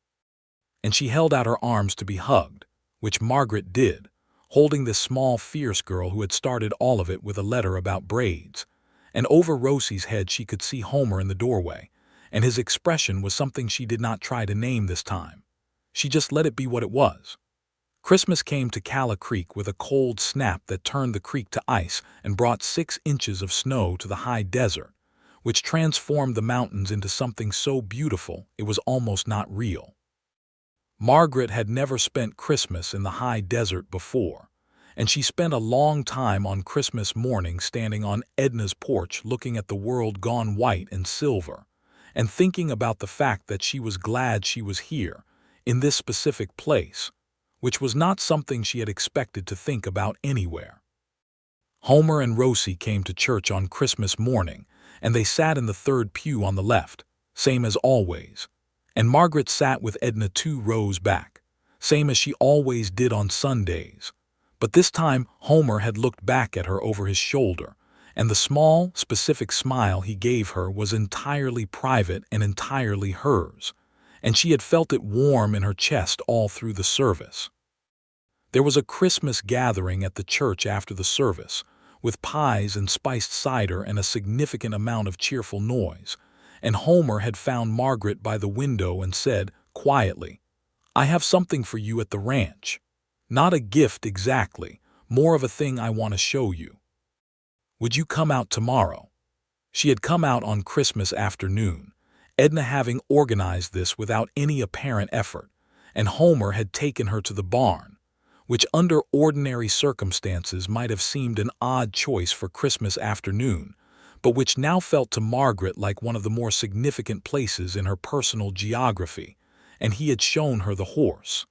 And she held out her arms to be hugged, which Margaret did, holding this small, fierce girl who had started all of it with a letter about braids. And over Rosie's head she could see Homer in the doorway, and his expression was something she did not try to name this time. She just let it be what it was. Christmas came to Calla Creek with a cold snap that turned the creek to ice and brought 6 inches of snow to the high desert, which transformed the mountains into something so beautiful it was almost not real. Margaret had never spent Christmas in the high desert before, and she spent a long time on Christmas morning standing on Edna's porch looking at the world gone white and silver, and thinking about the fact that she was glad she was here, in this specific place, which was not something she had expected to think about anywhere. Homer and Rosie came to church on Christmas morning, and they sat in the 3rd pew on the left, same as always. And Margaret sat with Edna 2 rows back, same as she always did on Sundays. But this time Homer had looked back at her over his shoulder, and the small, specific smile he gave her was entirely private and entirely hers, and she had felt it warm in her chest all through the service. There was a Christmas gathering at the church after the service, with pies and spiced cider and a significant amount of cheerful noise, and Homer had found Margaret by the window and said, quietly, "I have something for you at the ranch. Not a gift exactly, more of a thing I want to show you. Would you come out tomorrow?" She had come out on Christmas afternoon, Edna having organized this without any apparent effort, and Homer had taken her to the barn, which under ordinary circumstances might have seemed an odd choice for Christmas afternoon, but which now felt to Margaret like one of the more significant places in her personal geography, and he had shown her the horse.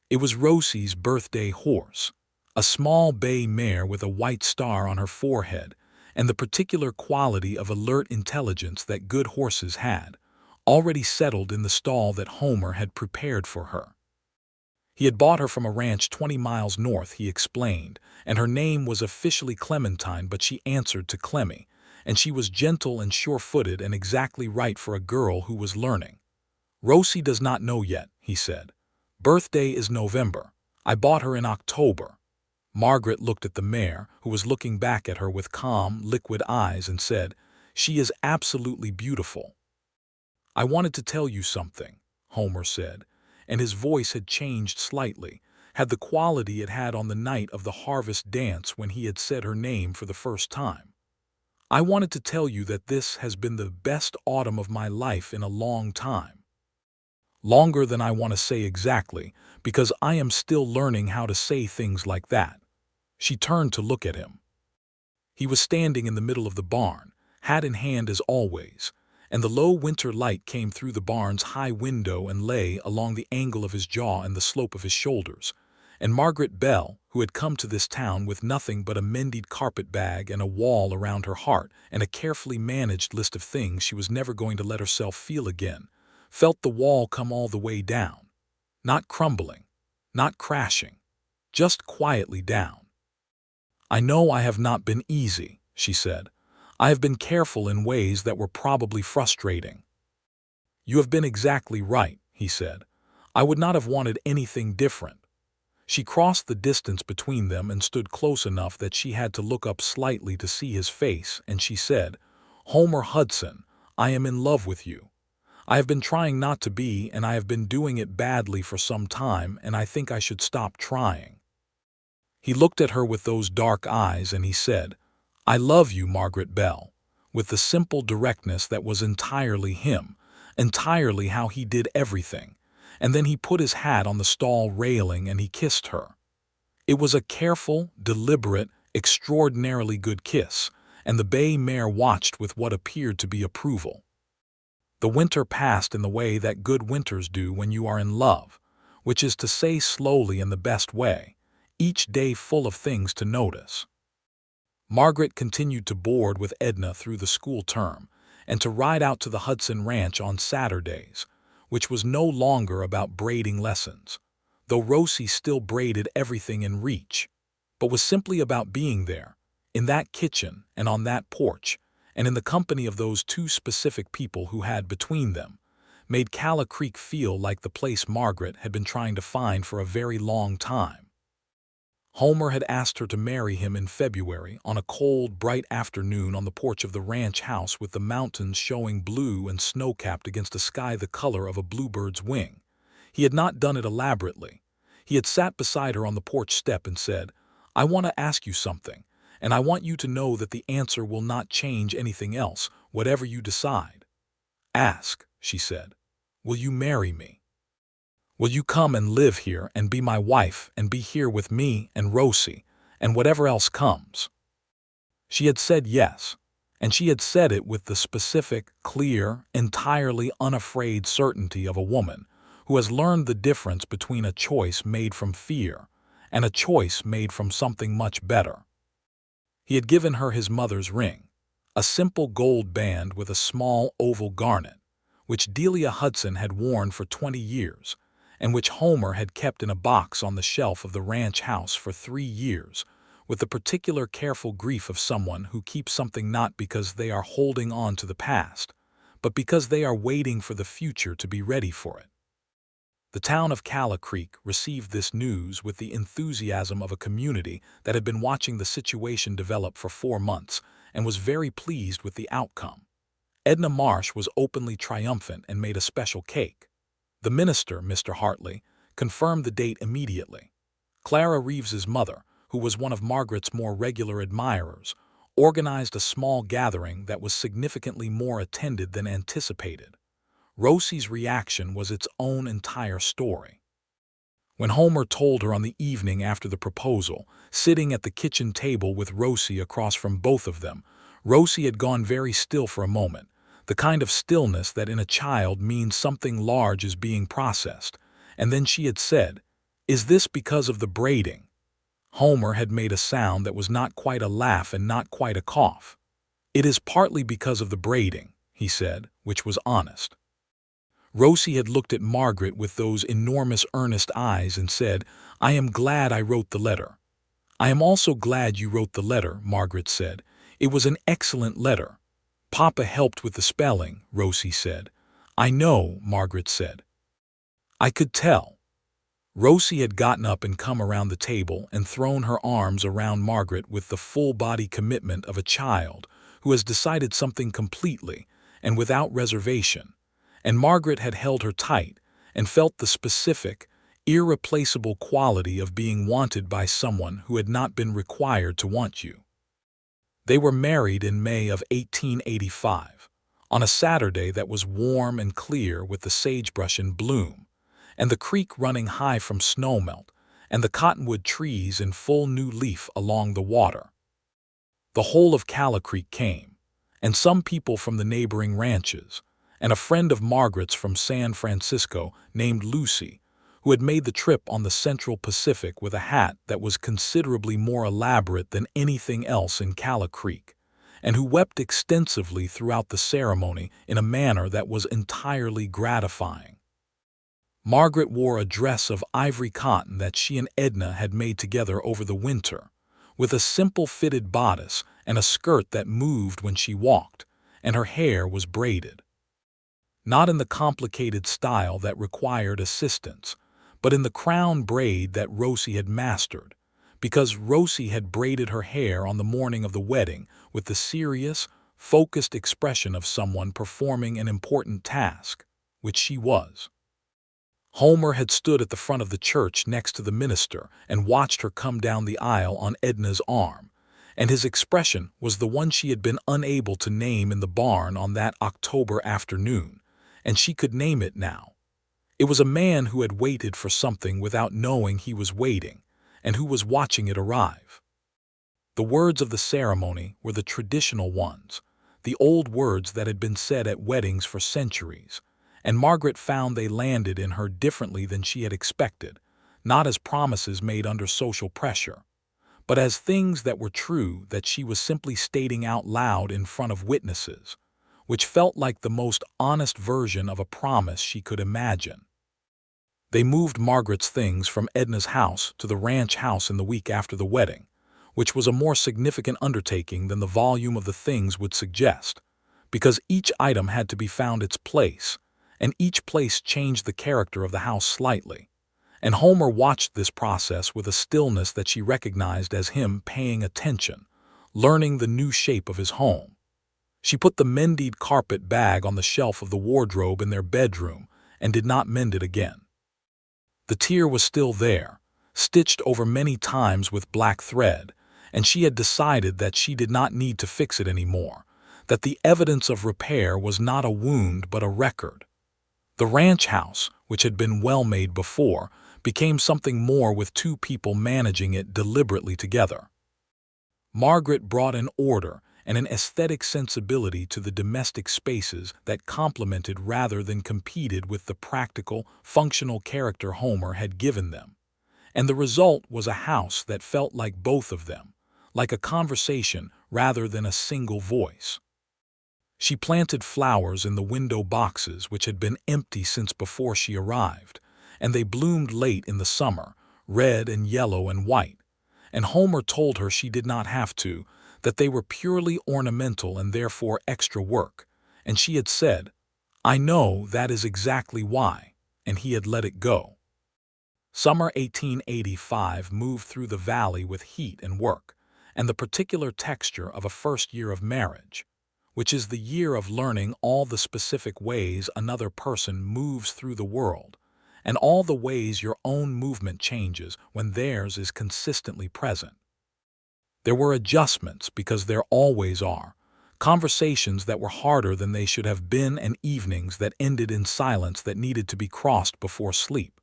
It was Rosie's birthday horse, a small bay mare with a white star on her forehead, and the particular quality of alert intelligence that good horses had, already settled in the stall that Homer had prepared for her. He had bought her from a ranch 20 miles north, he explained, and her name was officially Clementine, but she answered to Clemmy, and she was gentle and sure-footed and exactly right for a girl who was learning. "Rosie does not know yet," he said. "Birthday is November. I bought her in October." Margaret looked at the mare, who was looking back at her with calm, liquid eyes, and said, "She is absolutely beautiful." "I wanted to tell you something," Homer said, and his voice had changed slightly, had the quality it had on the night of the harvest dance when he had said her name for the first time. "I wanted to tell you that this has been the best autumn of my life in a long time. Longer than I want to say exactly, because I am still learning how to say things like that." She turned to look at him. He was standing in the middle of the barn, hat in hand as always, and the low winter light came through the barn's high window and lay along the angle of his jaw and the slope of his shoulders. And Margaret Bell, who had come to this town with nothing but a mended carpet bag and a wall around her heart and a carefully managed list of things she was never going to let herself feel again, felt the wall come all the way down. Not crumbling, not crashing, just quietly down. "I know I have not been easy," she said. "I have been careful in ways that were probably frustrating." "You have been exactly right," he said. "I would not have wanted anything different." She crossed the distance between them and stood close enough that she had to look up slightly to see his face, and she said, "Homer Hudson, I am in love with you. I have been trying not to be, and I have been doing it badly for some time, and I think I should stop trying." He looked at her with those dark eyes and he said, "I love you, Margaret Bell," with the simple directness that was entirely him, entirely how he did everything. And then he put his hat on the stall railing and he kissed her. It was a careful, deliberate, extraordinarily good kiss, and the bay mare watched with what appeared to be approval. The winter passed in the way that good winters do when you are in love, which is to say slowly in the best way, each day full of things to notice. Margaret continued to board with Edna through the school term, and to ride out to the Hudson Ranch on Saturdays, which was no longer about braiding lessons, though Rosie still braided everything in reach, but was simply about being there, in that kitchen and on that porch, and in the company of those two specific people who had, between them, made Calla Creek feel like the place Margaret had been trying to find for a very long time. Homer had asked her to marry him in February on a cold, bright afternoon on the porch of the ranch house with the mountains showing blue and snow-capped against a sky the color of a bluebird's wing. He had not done it elaborately. He had sat beside her on the porch step and said, "I want to ask you something, and I want you to know that the answer will not change anything else, whatever you decide." "Ask," she said. "Will you marry me? Will you come and live here and be my wife and be here with me and Rosie and whatever else comes?" She had said yes, and she had said it with the specific, clear, entirely unafraid certainty of a woman who has learned the difference between a choice made from fear and a choice made from something much better. He had given her his mother's ring, a simple gold band with a small oval garnet, which Delia Hudson had worn for 20 years, and which Homer had kept in a box on the shelf of the ranch house for 3 years, with the particular careful grief of someone who keeps something not because they are holding on to the past, but because they are waiting for the future to be ready for it. The town of Calla Creek received this news with the enthusiasm of a community that had been watching the situation develop for 4 months and was very pleased with the outcome. Edna Marsh was openly triumphant and made a special cake. The minister, Mr. Hartley, confirmed the date immediately. Clara Reeves's mother, who was one of Margaret's more regular admirers, organized a small gathering that was significantly more attended than anticipated. Rosie's reaction was its own entire story. When Homer told her on the evening after the proposal, sitting at the kitchen table with Rosie across from both of them, Rosie had gone very still for a moment, the kind of stillness that in a child means something large is being processed, and then she had said, "Is this because of the braiding?" Homer had made a sound that was not quite a laugh and not quite a cough. "It is partly because of the braiding," he said, which was honest. Rosie had looked at Margaret with those enormous earnest eyes and said, "I am glad I wrote the letter." "I am also glad you wrote the letter," Margaret said. "It was an excellent letter." "Papa helped with the spelling," Rosie said. "I know," Margaret said. "I could tell." Rosie had gotten up and come around the table and thrown her arms around Margaret with the full-body commitment of a child who has decided something completely and without reservation, and Margaret had held her tight and felt the specific, irreplaceable quality of being wanted by someone who had not been required to want you. They were married in May of 1885, on a Saturday that was warm and clear with the sagebrush in bloom, and the creek running high from snowmelt, and the cottonwood trees in full new leaf along the water. The whole of Calla Creek came, and some people from the neighboring ranches, and a friend of Margaret's from San Francisco named Lucy, who had made the trip on the Central Pacific with a hat that was considerably more elaborate than anything else in Calla Creek, and who wept extensively throughout the ceremony in a manner that was entirely gratifying. Margaret wore a dress of ivory cotton that she and Edna had made together over the winter, with a simple fitted bodice and a skirt that moved when she walked, and her hair was braided. Not in the complicated style that required assistance, but in the crown braid that Rosie had mastered, because Rosie had braided her hair on the morning of the wedding with the serious, focused expression of someone performing an important task, which she was. Homer had stood at the front of the church next to the minister and watched her come down the aisle on Edna's arm, and his expression was the one she had been unable to name in the barn on that October afternoon, and she could name it now. It was a man who had waited for something without knowing he was waiting, and who was watching it arrive. The words of the ceremony were the traditional ones, the old words that had been said at weddings for centuries, and Margaret found they landed in her differently than she had expected, not as promises made under social pressure, but as things that were true that she was simply stating out loud in front of witnesses, which felt like the most honest version of a promise she could imagine. They moved Margaret's things from Edna's house to the ranch house in the week after the wedding, which was a more significant undertaking than the volume of the things would suggest, because each item had to be found its place, and each place changed the character of the house slightly, and Homer watched this process with a stillness that she recognized as him paying attention, learning the new shape of his home. She put the mended carpet bag on the shelf of the wardrobe in their bedroom and did not mend it again. The tier was still there, stitched over many times with black thread, and she had decided that she did not need to fix it anymore, that the evidence of repair was not a wound but a record. The ranch house, which had been well made before, became something more with two people managing it deliberately together. Margaret brought an order and an aesthetic sensibility to the domestic spaces that complemented rather than competed with the practical, functional character Homer had given them, and the result was a house that felt like both of them, like a conversation rather than a single voice. She planted flowers in the window boxes which had been empty since before she arrived, and they bloomed late in the summer, red and yellow and white, and Homer told her she did not have to, that they were purely ornamental and therefore extra work, and she had said, "I know that is exactly why," and he had let it go. Summer 1885 moved through the valley with heat and work, and the particular texture of a first year of marriage, which is the year of learning all the specific ways another person moves through the world, and all the ways your own movement changes when theirs is consistently present. There were adjustments, because there always are, conversations that were harder than they should have been, and evenings that ended in silence that needed to be crossed before sleep.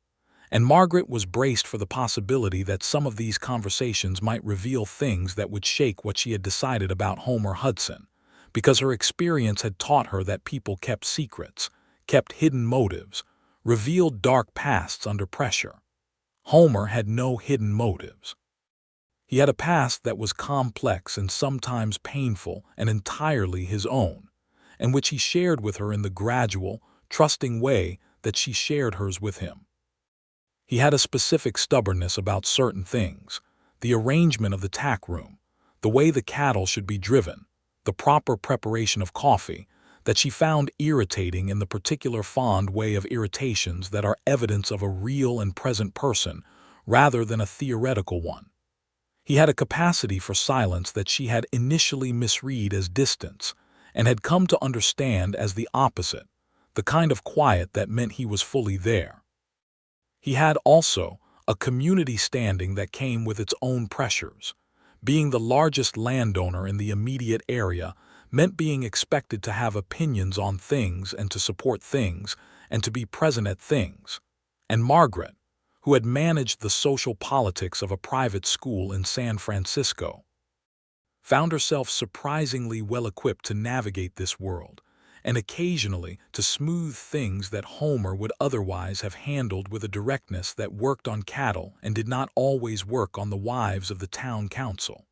And Margaret was braced for the possibility that some of these conversations might reveal things that would shake what she had decided about Homer Hudson, because her experience had taught her that people kept secrets, kept hidden motives, revealed dark pasts under pressure. Homer had no hidden motives. He had a past that was complex and sometimes painful and entirely his own, and which he shared with her in the gradual, trusting way that she shared hers with him. He had a specific stubbornness about certain things, the arrangement of the tack room, the way the cattle should be driven, the proper preparation of coffee, that she found irritating in the particular fond way of irritations that are evidence of a real and present person rather than a theoretical one. He had a capacity for silence that she had initially misread as distance and had come to understand as the opposite, the kind of quiet that meant he was fully there. He had also a community standing that came with its own pressures. Being the largest landowner in the immediate area meant being expected to have opinions on things and to support things and to be present at things. And Margaret, who had managed the social politics of a private school in San Francisco, found herself surprisingly well-equipped to navigate this world, and occasionally to smooth things that Homer would otherwise have handled with a directness that worked on cattle and did not always work on the wives of the town council.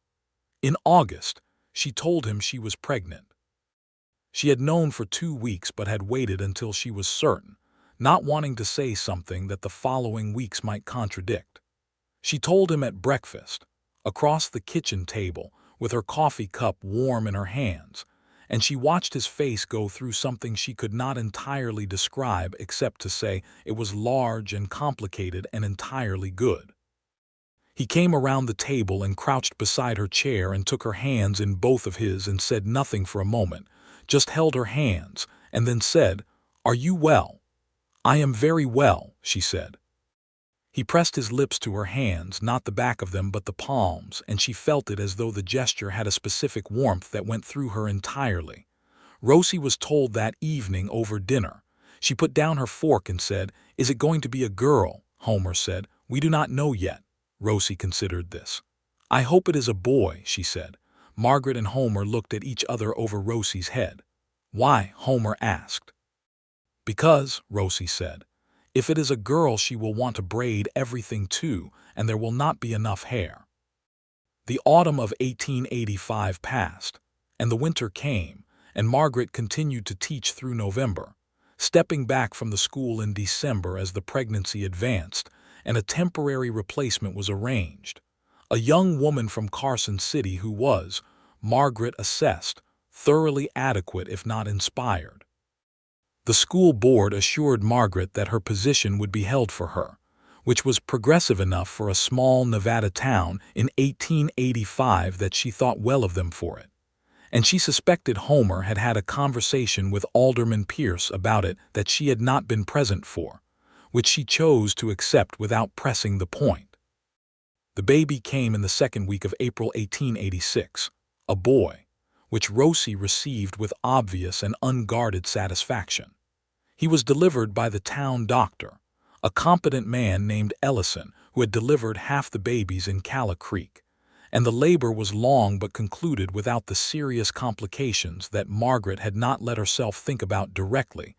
In August, she told him she was pregnant. She had known for 2 weeks but had waited until she was certain, not wanting to say something that the following weeks might contradict. She told him at breakfast, across the kitchen table, with her coffee cup warm in her hands, and she watched his face go through something she could not entirely describe except to say it was large and complicated and entirely good. He came around the table and crouched beside her chair and took her hands in both of his and said nothing for a moment, just held her hands, and then said, "Are you well?" "I am very well," she said. He pressed his lips to her hands, not the back of them but the palms, and she felt it as though the gesture had a specific warmth that went through her entirely. Rosie was told that evening over dinner. She put down her fork and said, "Is it going to be a girl?" Homer said, "We do not know yet." Rosie considered this. "I hope it is a boy," she said. Margaret and Homer looked at each other over Rosie's head. "Why?" Homer asked. "Because," Rosie said, "if it is a girl she will want to braid everything too, and there will not be enough hair." The autumn of 1885 passed, and the winter came, and Margaret continued to teach through November, stepping back from the school in December as the pregnancy advanced, and a temporary replacement was arranged. A young woman from Carson City who was, Margaret assessed, thoroughly adequate if not inspired. The school board assured Margaret that her position would be held for her, which was progressive enough for a small Nevada town in 1885 that she thought well of them for it. And she suspected Homer had had a conversation with Alderman Pierce about it that she had not been present for, which she chose to accept without pressing the point. The baby came in the second week of April 1886, a boy, which Rosie received with obvious and unguarded satisfaction. He was delivered by the town doctor, a competent man named Ellison who had delivered half the babies in Calla Creek, and the labor was long but concluded without the serious complications that Margaret had not let herself think about directly,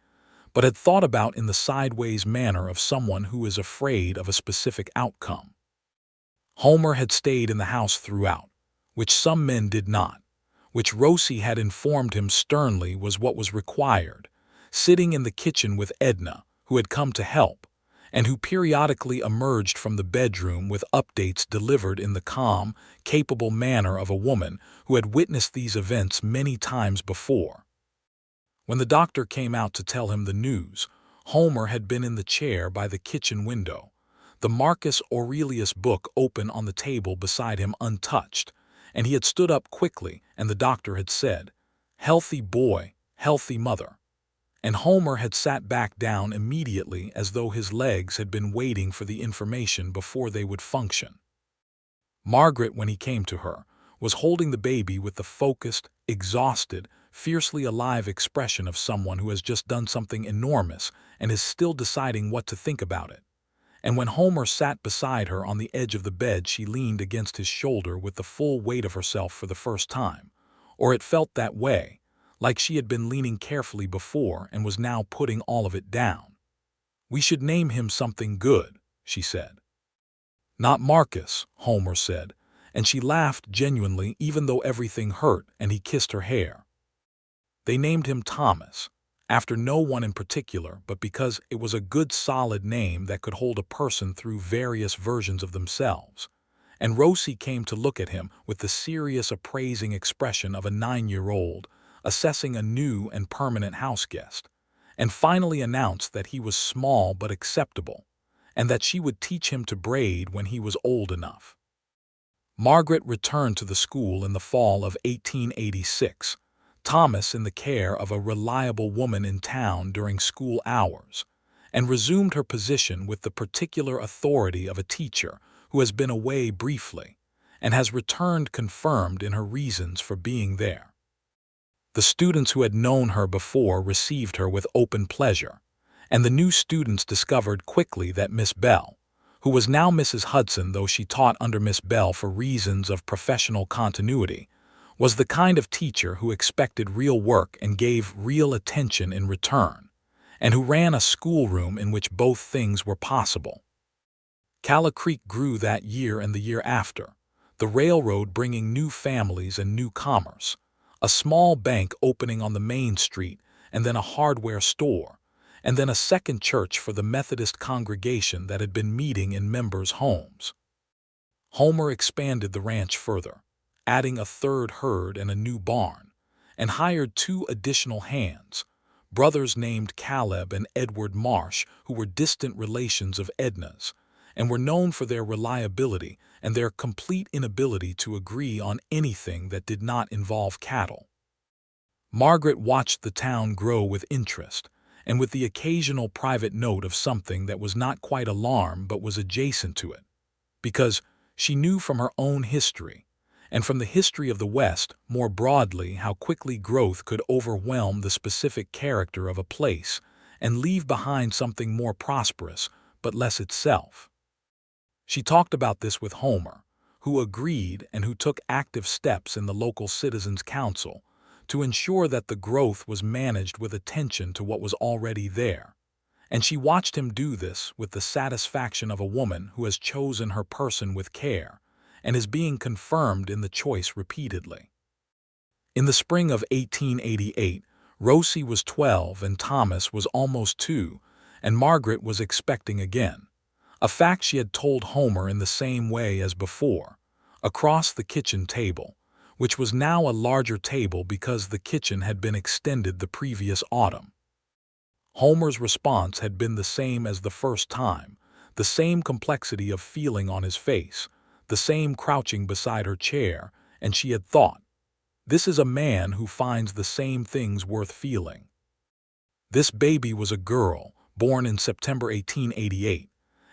but had thought about in the sideways manner of someone who is afraid of a specific outcome. Homer had stayed in the house throughout, which some men did not, which Rosie had informed him sternly was what was required, sitting in the kitchen with Edna, who had come to help, and who periodically emerged from the bedroom with updates delivered in the calm, capable manner of a woman who had witnessed these events many times before. When the doctor came out to tell him the news, Homer had been in the chair by the kitchen window, the Marcus Aurelius book open on the table beside him untouched, and he had stood up quickly and the doctor had said, "Healthy boy, healthy mother." And Homer had sat back down immediately as though his legs had been waiting for the information before they would function. Margaret, when he came to her, was holding the baby with the focused, exhausted, fiercely alive expression of someone who has just done something enormous and is still deciding what to think about it. And when Homer sat beside her on the edge of the bed, she leaned against his shoulder with the full weight of herself for the first time, or it felt that way, like she had been leaning carefully before and was now putting all of it down. "We should name him something good," she said. "Not Marcus," Homer said, and she laughed genuinely even though everything hurt, and he kissed her hair. They named him Thomas, after no one in particular, but because it was a good solid name that could hold a person through various versions of themselves. And Rosie came to look at him with the serious appraising expression of a 9-year-old, assessing a new and permanent houseguest, and finally announced that he was small but acceptable, and that she would teach him to braid when he was old enough. Margaret returned to the school in the fall of 1886, Thomas in the care of a reliable woman in town during school hours, and resumed her position with the particular authority of a teacher who has been away briefly and has returned confirmed in her reasons for being there. The students who had known her before received her with open pleasure, and the new students discovered quickly that Miss Bell, who was now Mrs. Hudson though she taught under Miss Bell for reasons of professional continuity, was the kind of teacher who expected real work and gave real attention in return, and who ran a schoolroom in which both things were possible. Calla Creek grew that year and the year after, the railroad bringing new families and new commerce, a small bank opening on the main street, and then a hardware store, and then a second church for the Methodist congregation that had been meeting in members' homes. Homer expanded the ranch further, adding a third herd and a new barn, and hired 2 additional hands, brothers named Caleb and Edward Marsh, who were distant relations of Edna's, and were known for their reliability and their complete inability to agree on anything that did not involve cattle. Margaret watched the town grow with interest, and with the occasional private note of something that was not quite alarm but was adjacent to it, because she knew from her own history, and from the history of the West more broadly, how quickly growth could overwhelm the specific character of a place and leave behind something more prosperous but less itself. She talked about this with Homer, who agreed and who took active steps in the local citizens' council to ensure that the growth was managed with attention to what was already there, and she watched him do this with the satisfaction of a woman who has chosen her person with care and is being confirmed in the choice repeatedly. In the spring of 1888, Rosie was 12 and Thomas was almost 2, and Margaret was expecting again, a fact she had told Homer in the same way as before, across the kitchen table, which was now a larger table because the kitchen had been extended the previous autumn. Homer's response had been the same as the first time, the same complexity of feeling on his face, the same crouching beside her chair, and she had thought, "This is a man who finds the same things worth feeling." This baby was a girl, born in September 1888,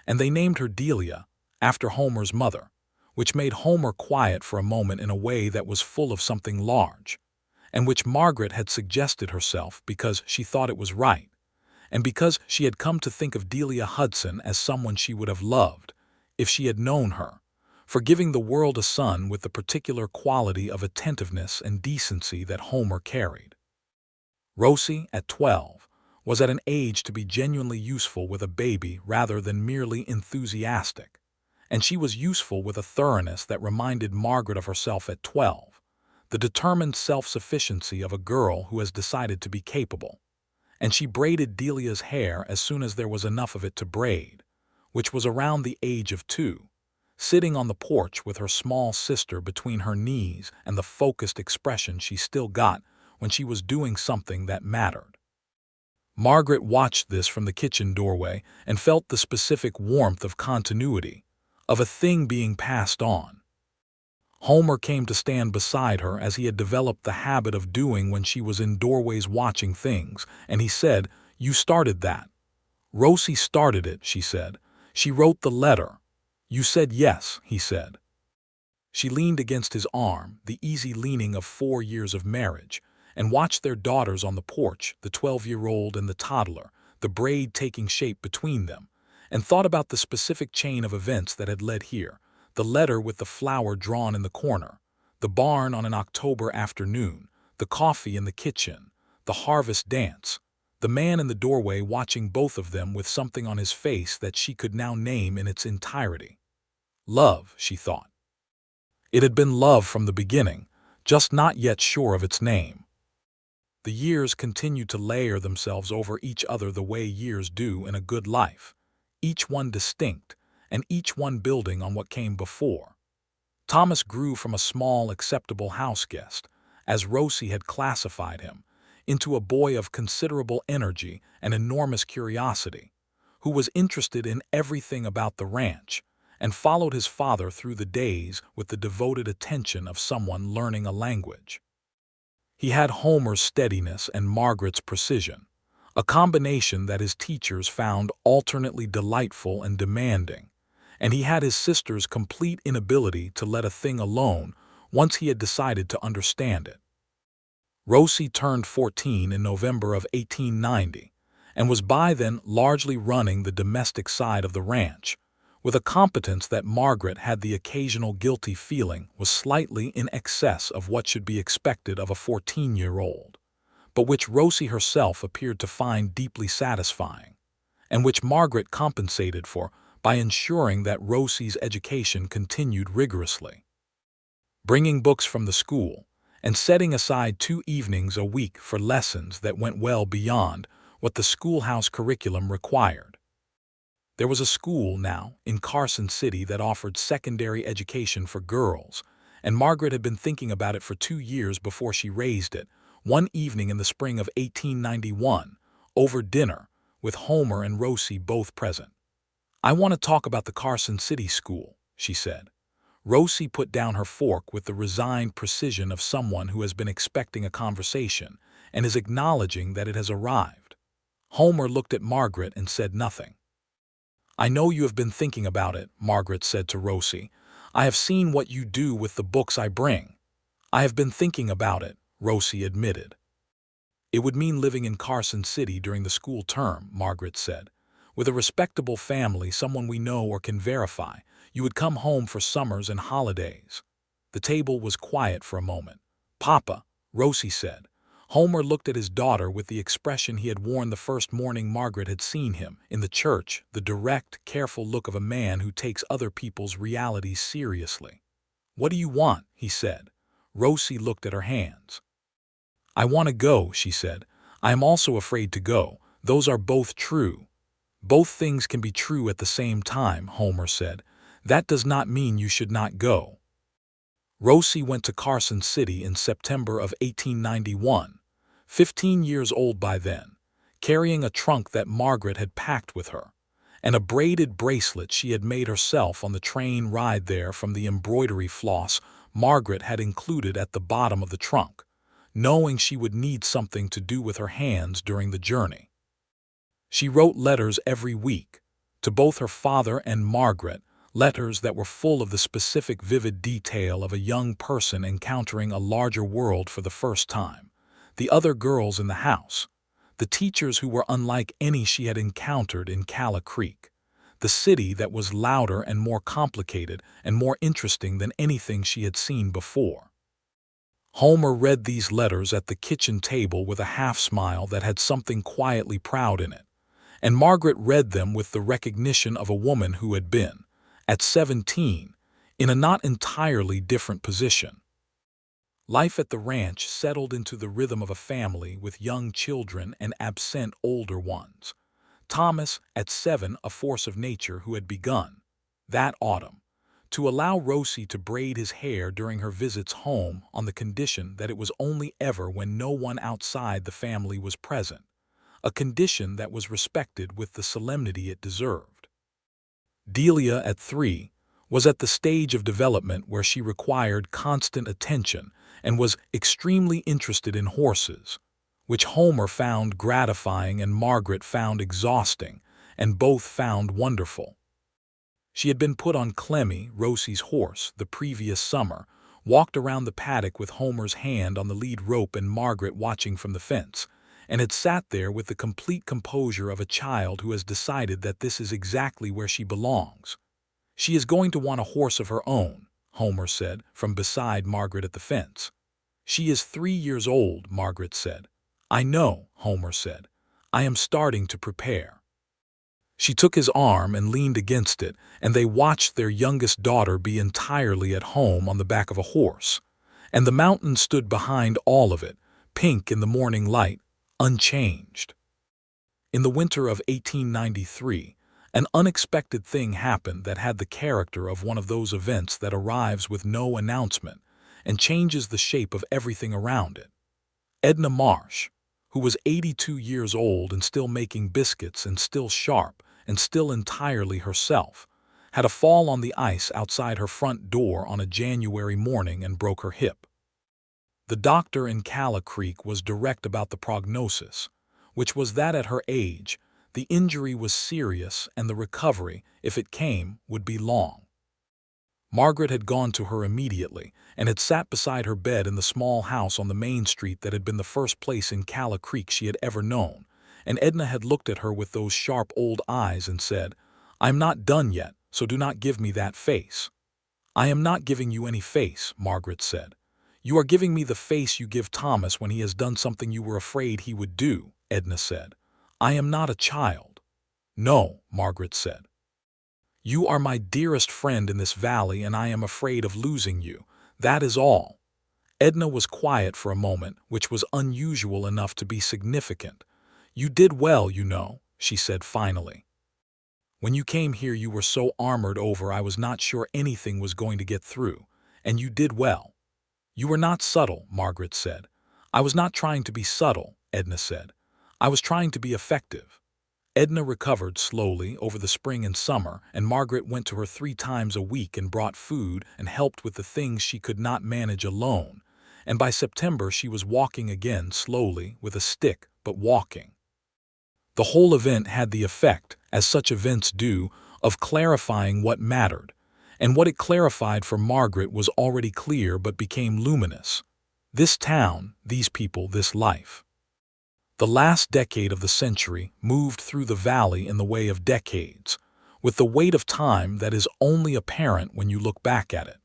and they named her Delia, after Homer's mother, which made Homer quiet for a moment in a way that was full of something large, and which Margaret had suggested herself because she thought it was right, and because she had come to think of Delia Hudson as someone she would have loved, if she had known her, for giving the world a son with the particular quality of attentiveness and decency that Homer carried. Rosie, at 12, was at an age to be genuinely useful with a baby rather than merely enthusiastic, and she was useful with a thoroughness that reminded Margaret of herself at 12, the determined self-sufficiency of a girl who has decided to be capable, and she braided Delia's hair as soon as there was enough of it to braid, which was around the age of 2, sitting on the porch with her small sister between her knees and the focused expression she still got when she was doing something that mattered. Margaret watched this from the kitchen doorway and felt the specific warmth of continuity, of a thing being passed on. Homer came to stand beside her as he had developed the habit of doing when she was in doorways watching things, and he said, "You started that." "Rosie started it," she said. "She wrote the letter." "You said yes," he said. She leaned against his arm, the easy leaning of 4 years of marriage, and watched their daughters on the porch, the 12-year-old and the toddler, the braid taking shape between them, and thought about the specific chain of events that had led here, the letter with the flower drawn in the corner, the barn on an October afternoon, the coffee in the kitchen, the harvest dance, the man in the doorway watching both of them with something on his face that she could now name in its entirety. Love, she thought. It had been love from the beginning, just not yet sure of its name. The years continued to layer themselves over each other the way years do in a good life, each one distinct, and each one building on what came before. Thomas grew from a small, acceptable houseguest, as Rosie had classified him, into a boy of considerable energy and enormous curiosity, who was interested in everything about the ranch and followed his father through the days with the devoted attention of someone learning a language. He had Homer's steadiness and Margaret's precision, a combination that his teachers found alternately delightful and demanding, and he had his sister's complete inability to let a thing alone once he had decided to understand it. Rosie turned 14 in November of 1890 and was by then largely running the domestic side of the ranch, with a competence that Margaret had the occasional guilty feeling was slightly in excess of what should be expected of a 14-year-old, but which Rosie herself appeared to find deeply satisfying, and which Margaret compensated for by ensuring that Rosie's education continued rigorously. Bringing books from the school, and setting aside 2 evenings a week for lessons that went well beyond what the schoolhouse curriculum required. There was a school now in Carson City that offered secondary education for girls, and Margaret had been thinking about it for 2 years before she raised it, one evening in the spring of 1891, over dinner, with Homer and Rosie both present. "I want to talk about the Carson City school," she said. Rosie put down her fork with the resigned precision of someone who has been expecting a conversation and is acknowledging that it has arrived. Homer looked at Margaret and said nothing. "I know you have been thinking about it," Margaret said to Rosie. "I have seen what you do with the books I bring." "I have been thinking about it," Rosie admitted. "It would mean living in Carson City during the school term," Margaret said. "With a respectable family, someone we know or can verify. You would come home for summers and holidays." The table was quiet for a moment. "Papa," Rosie said. Homer looked at his daughter with the expression he had worn the first morning Margaret had seen him, in the church, the direct, careful look of a man who takes other people's realities seriously. "What do you want?" he said. Rosie looked at her hands. "I want to go," she said. "I am also afraid to go. Those are both true." "Both things can be true at the same time," Homer said. "That does not mean you should not go." Rosie went to Carson City in September of 1891, 15 years old by then, carrying a trunk that Margaret had packed with her, and a braided bracelet she had made herself on the train ride there from the embroidery floss Margaret had included at the bottom of the trunk, knowing she would need something to do with her hands during the journey. She wrote letters every week, to both her father and Margaret, letters that were full of the specific vivid detail of a young person encountering a larger world for the first time, the other girls in the house, the teachers who were unlike any she had encountered in Calla Creek, the city that was louder and more complicated and more interesting than anything she had seen before. Homer read these letters at the kitchen table with a half-smile that had something quietly proud in it, and Margaret read them with the recognition of a woman who had been, at 17, in a not entirely different position. Life at the ranch settled into the rhythm of a family with young children and absent older ones. Thomas, at 7, a force of nature who had begun, that autumn, to allow Rosie to braid his hair during her visits home on the condition that it was only ever when no one outside the family was present, a condition that was respected with the solemnity it deserved. Delia, at 3, was at the stage of development where she required constant attention and was extremely interested in horses, which Homer found gratifying and Margaret found exhausting, and both found wonderful. She had been put on Clemmy, Rosie's horse, the previous summer, walked around the paddock with Homer's hand on the lead rope and Margaret watching from the fence, and had sat there with the complete composure of a child who has decided that this is exactly where she belongs. "She is going to want a horse of her own," Homer said, from beside Margaret at the fence. "She is 3 years old," Margaret said. "I know," Homer said. "I am starting to prepare." She took his arm and leaned against it, and they watched their youngest daughter be entirely at home on the back of a horse, and the mountain stood behind all of it, pink in the morning light, unchanged. In the winter of 1893, an unexpected thing happened that had the character of one of those events that arrives with no announcement and changes the shape of everything around it. Edna Marsh, who was 82 years old and still making biscuits and still sharp and still entirely herself, had a fall on the ice outside her front door on a January morning and broke her hip. The doctor in Calla Creek was direct about the prognosis, which was that at her age, the injury was serious and the recovery, if it came, would be long. Margaret had gone to her immediately and had sat beside her bed in the small house on the main street that had been the first place in Calla Creek she had ever known, and Edna had looked at her with those sharp old eyes and said, "I'm not done yet, so do not give me that face." "I am not giving you any face," Margaret said. "You are giving me the face you give Thomas when he has done something you were afraid he would do," Edna said. "I am not a child." "No," Margaret said. "You are my dearest friend in this valley and I am afraid of losing you. That is all." Edna was quiet for a moment, which was unusual enough to be significant. "You did well, you know," she said finally. "When you came here you were so armored over I was not sure anything was going to get through, and you did well." "You were not subtle," Margaret said. "I was not trying to be subtle," Edna said. "I was trying to be effective." Edna recovered slowly over the spring and summer, and Margaret went to her 3 times a week and brought food and helped with the things she could not manage alone, and by September she was walking again slowly with a stick, but walking. The whole event had the effect, as such events do, of clarifying what mattered, and what it clarified for Margaret was already clear but became luminous. This town, these people, this life. The last decade of the century moved through the valley in the way of decades, with the weight of time that is only apparent when you look back at it.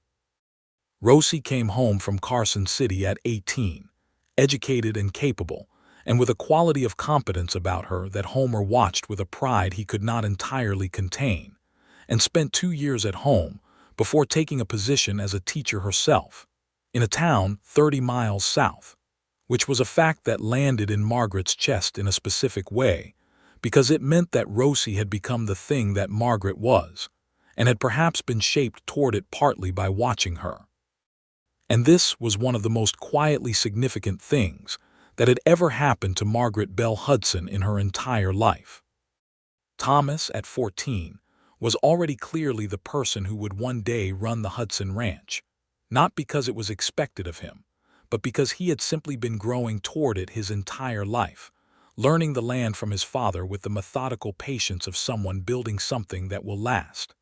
Rosie came home from Carson City at 18, educated and capable, and with a quality of competence about her that Homer watched with a pride he could not entirely contain, and spent 2 years at home before taking a position as a teacher herself, in a town 30 miles south, which was a fact that landed in Margaret's chest in a specific way, because it meant that Rosie had become the thing that Margaret was, and had perhaps been shaped toward it partly by watching her. And this was one of the most quietly significant things that had ever happened to Margaret Bell Hudson in her entire life. Thomas, at 14, was already clearly the person who would one day run the Hudson Ranch, not because it was expected of him, but because he had simply been growing toward it his entire life, learning the land from his father with the methodical patience of someone building something that will last.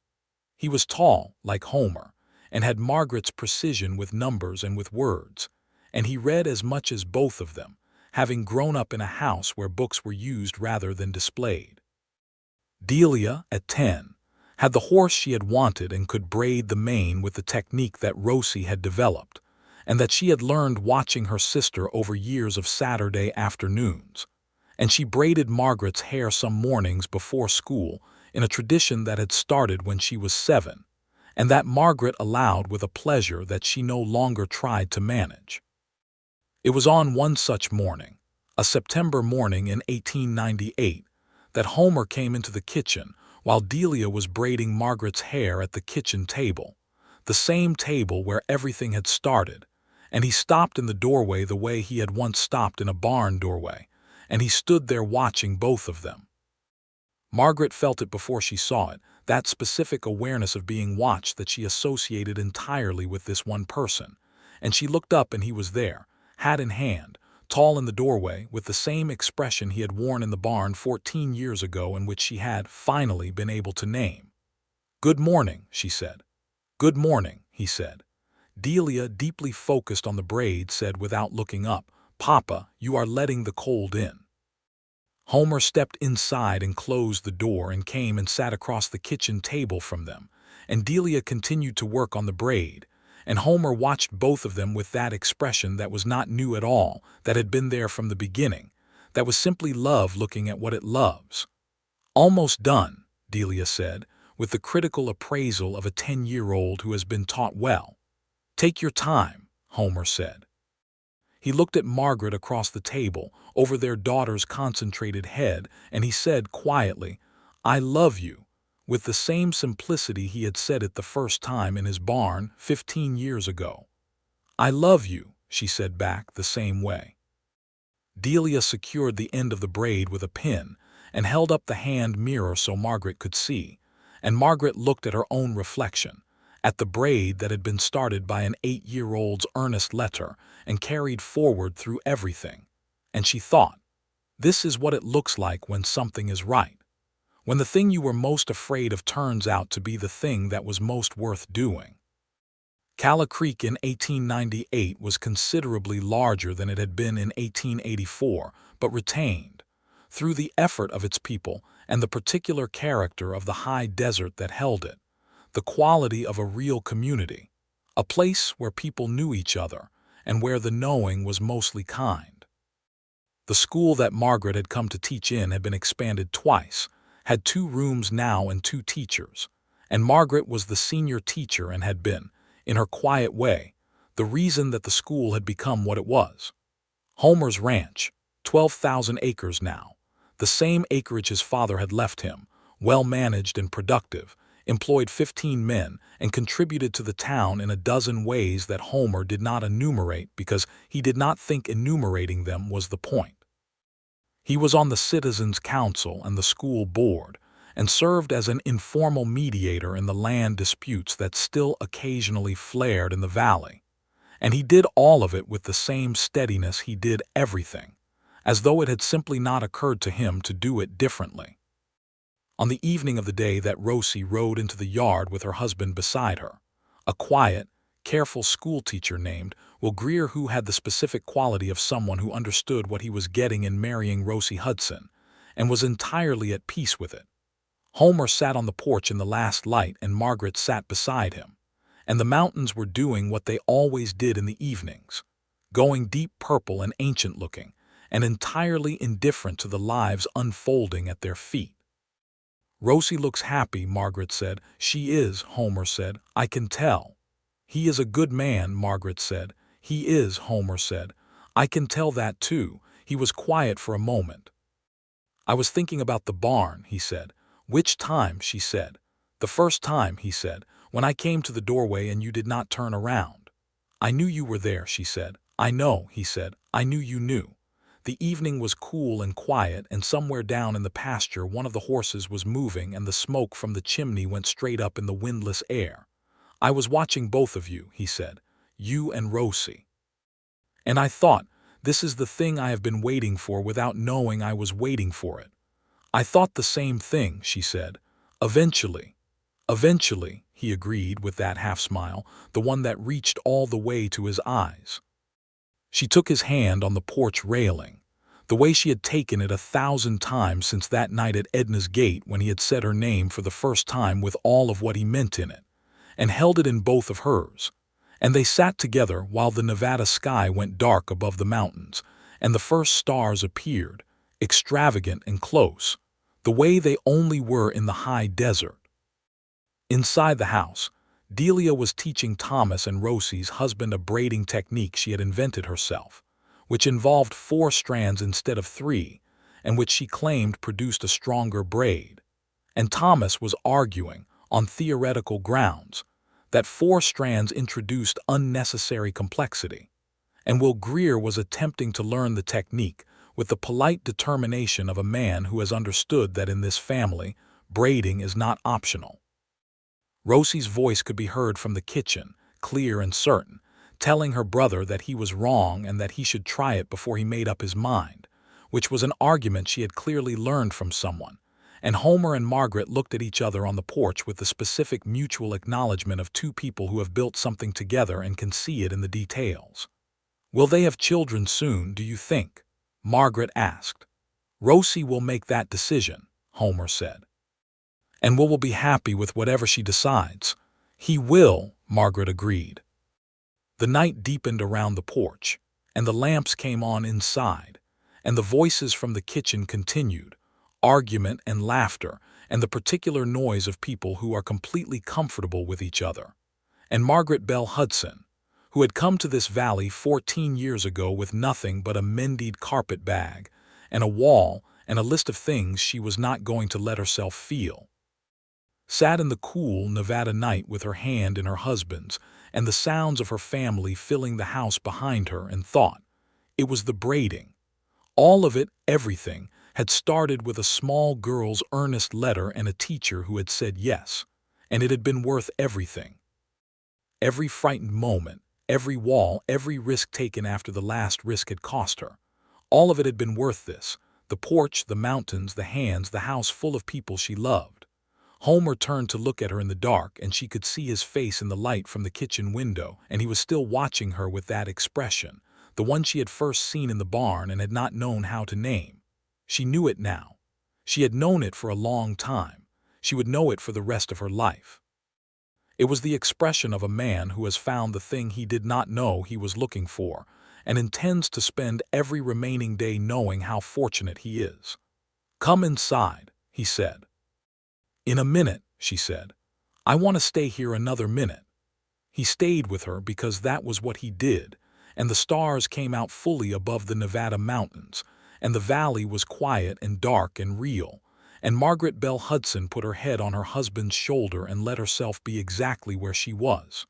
He was tall, like Homer, and had Margaret's precision with numbers and with words, and he read as much as both of them, having grown up in a house where books were used rather than displayed. Delia, at 10, had the horse she had wanted and could braid the mane with the technique that Rosie had developed, and that she had learned watching her sister over years of Saturday afternoons, and she braided Margaret's hair some mornings before school in a tradition that had started when she was 7, and that Margaret allowed with a pleasure that she no longer tried to manage. It was on one such morning, a September morning in 1898, that Homer came into the kitchen while Delia was braiding Margaret's hair at the kitchen table, the same table where everything had started, and he stopped in the doorway the way he had once stopped in a barn doorway, and he stood there watching both of them. Margaret felt it before she saw it, that specific awareness of being watched that she associated entirely with this one person, and she looked up and he was there, hat in hand, tall in the doorway, with the same expression he had worn in the barn 14 years ago and which she had, finally, been able to name. "Good morning," she said. "Good morning," he said. Delia, deeply focused on the braid, said without looking up, "Papa, you are letting the cold in." Homer stepped inside and closed the door and came and sat across the kitchen table from them, and Delia continued to work on the braid, and Homer watched both of them with that expression that was not new at all, that had been there from the beginning, that was simply love looking at what it loves. "Almost done," Delia said, with the critical appraisal of a 10-year-old who has been taught well. "Take your time," Homer said. He looked at Margaret across the table, over their daughter's concentrated head, and he said quietly, "I love you," with the same simplicity he had said it the first time in his barn 15 years ago. "I love you," she said back the same way. Delia secured the end of the braid with a pin and held up the hand mirror so Margaret could see, and Margaret looked at her own reflection, at the braid that had been started by an 8-year-old's earnest letter and carried forward through everything, and she thought, this is what it looks like when something is right, when the thing you were most afraid of turns out to be the thing that was most worth doing. Calla Creek in 1898 was considerably larger than it had been in 1884, but retained, through the effort of its people and the particular character of the high desert that held it, the quality of a real community, a place where people knew each other and where the knowing was mostly kind. The school that Margaret had come to teach in had been expanded twice, had 2 rooms now and 2 teachers, and Margaret was the senior teacher and had been, in her quiet way, the reason that the school had become what it was. Homer's ranch, 12,000 acres now, the same acreage his father had left him, well managed and productive, employed 15 men, and contributed to the town in a dozen ways that Homer did not enumerate because he did not think enumerating them was the point. He was on the Citizens' Council and the school board, and served as an informal mediator in the land disputes that still occasionally flared in the valley. And he did all of it with the same steadiness he did everything, as though it had simply not occurred to him to do it differently. On the evening of the day that Rosie rode into the yard with her husband beside her, a quiet, careful schoolteacher named Will Greer, who had the specific quality of someone who understood what he was getting in marrying Rosie Hudson and was entirely at peace with it. Homer sat on the porch in the last light and Margaret sat beside him, and the mountains were doing what they always did in the evenings, going deep purple and ancient-looking, and entirely indifferent to the lives unfolding at their feet. "Rosie looks happy," Margaret said. "She is," Homer said. "I can tell." "He is a good man," Margaret said. "He is," Homer said. "I can tell that too." He was quiet for a moment. "I was thinking about the barn," he said. "Which time?" she said. "The first time," he said, "when I came to the doorway and you did not turn around." "I knew you were there," she said. "I know," he said. "I knew you knew." The evening was cool and quiet, and somewhere down in the pasture one of the horses was moving and the smoke from the chimney went straight up in the windless air. "I was watching both of you," he said. "You and Rosie. And I thought, this is the thing I have been waiting for without knowing I was waiting for it." "I thought the same thing," she said. "Eventually." "Eventually," he agreed with that half-smile, the one that reached all the way to his eyes. She took his hand on the porch railing, the way she had taken it 1,000 times since that night at Edna's gate when he had said her name for the first time with all of what he meant in it, and held it in both of hers. And they sat together while the Nevada sky went dark above the mountains, and the first stars appeared, extravagant and close, the way they only were in the high desert. Inside the house, Delia was teaching Thomas and Rosie's husband a braiding technique she had invented herself, which involved 4 strands instead of 3, and which she claimed produced a stronger braid. And Thomas was arguing, on theoretical grounds, that 4 strands introduced unnecessary complexity, and Will Greer was attempting to learn the technique with the polite determination of a man who has understood that in this family, braiding is not optional. Rosie's voice could be heard from the kitchen, clear and certain, telling her brother that he was wrong and that he should try it before he made up his mind, which was an argument she had clearly learned from someone. And Homer and Margaret looked at each other on the porch with the specific mutual acknowledgement of 2 people who have built something together and can see it in the details. "Will they have children soon, do you think?" Margaret asked. "Rosie will make that decision," Homer said. "And Will be happy with whatever she decides." "He will," Margaret agreed. The night deepened around the porch, and the lamps came on inside, and the voices from the kitchen continued, argument and laughter, and the particular noise of people who are completely comfortable with each other. And Margaret Bell Hudson, who had come to this valley 14 years ago with nothing but a mended carpet bag, and a wall, and a list of things she was not going to let herself feel. sat in the cool Nevada night with her hand in her husband's and the sounds of her family filling the house behind her, and thought, it was the braiding. All of it, everything, had started with a small girl's earnest letter and a teacher who had said yes, and it had been worth everything. Every frightened moment, every wall, every risk taken after the last risk had cost her. All of it had been worth this: the porch, the mountains, the hands, the house full of people she loved. Homer turned to look at her in the dark, and she could see his face in the light from the kitchen window, and he was still watching her with that expression, the one she had first seen in the barn and had not known how to name. She knew it now. She had known it for a long time. She would know it for the rest of her life. It was the expression of a man who has found the thing he did not know he was looking for, and intends to spend every remaining day knowing how fortunate he is. "Come inside," he said. "In a minute," she said. "I want to stay here another minute." He stayed with her because that was what he did, and the stars came out fully above the Nevada mountains, and the valley was quiet and dark and real, and Margaret Bell Hudson put her head on her husband's shoulder and let herself be exactly where she was.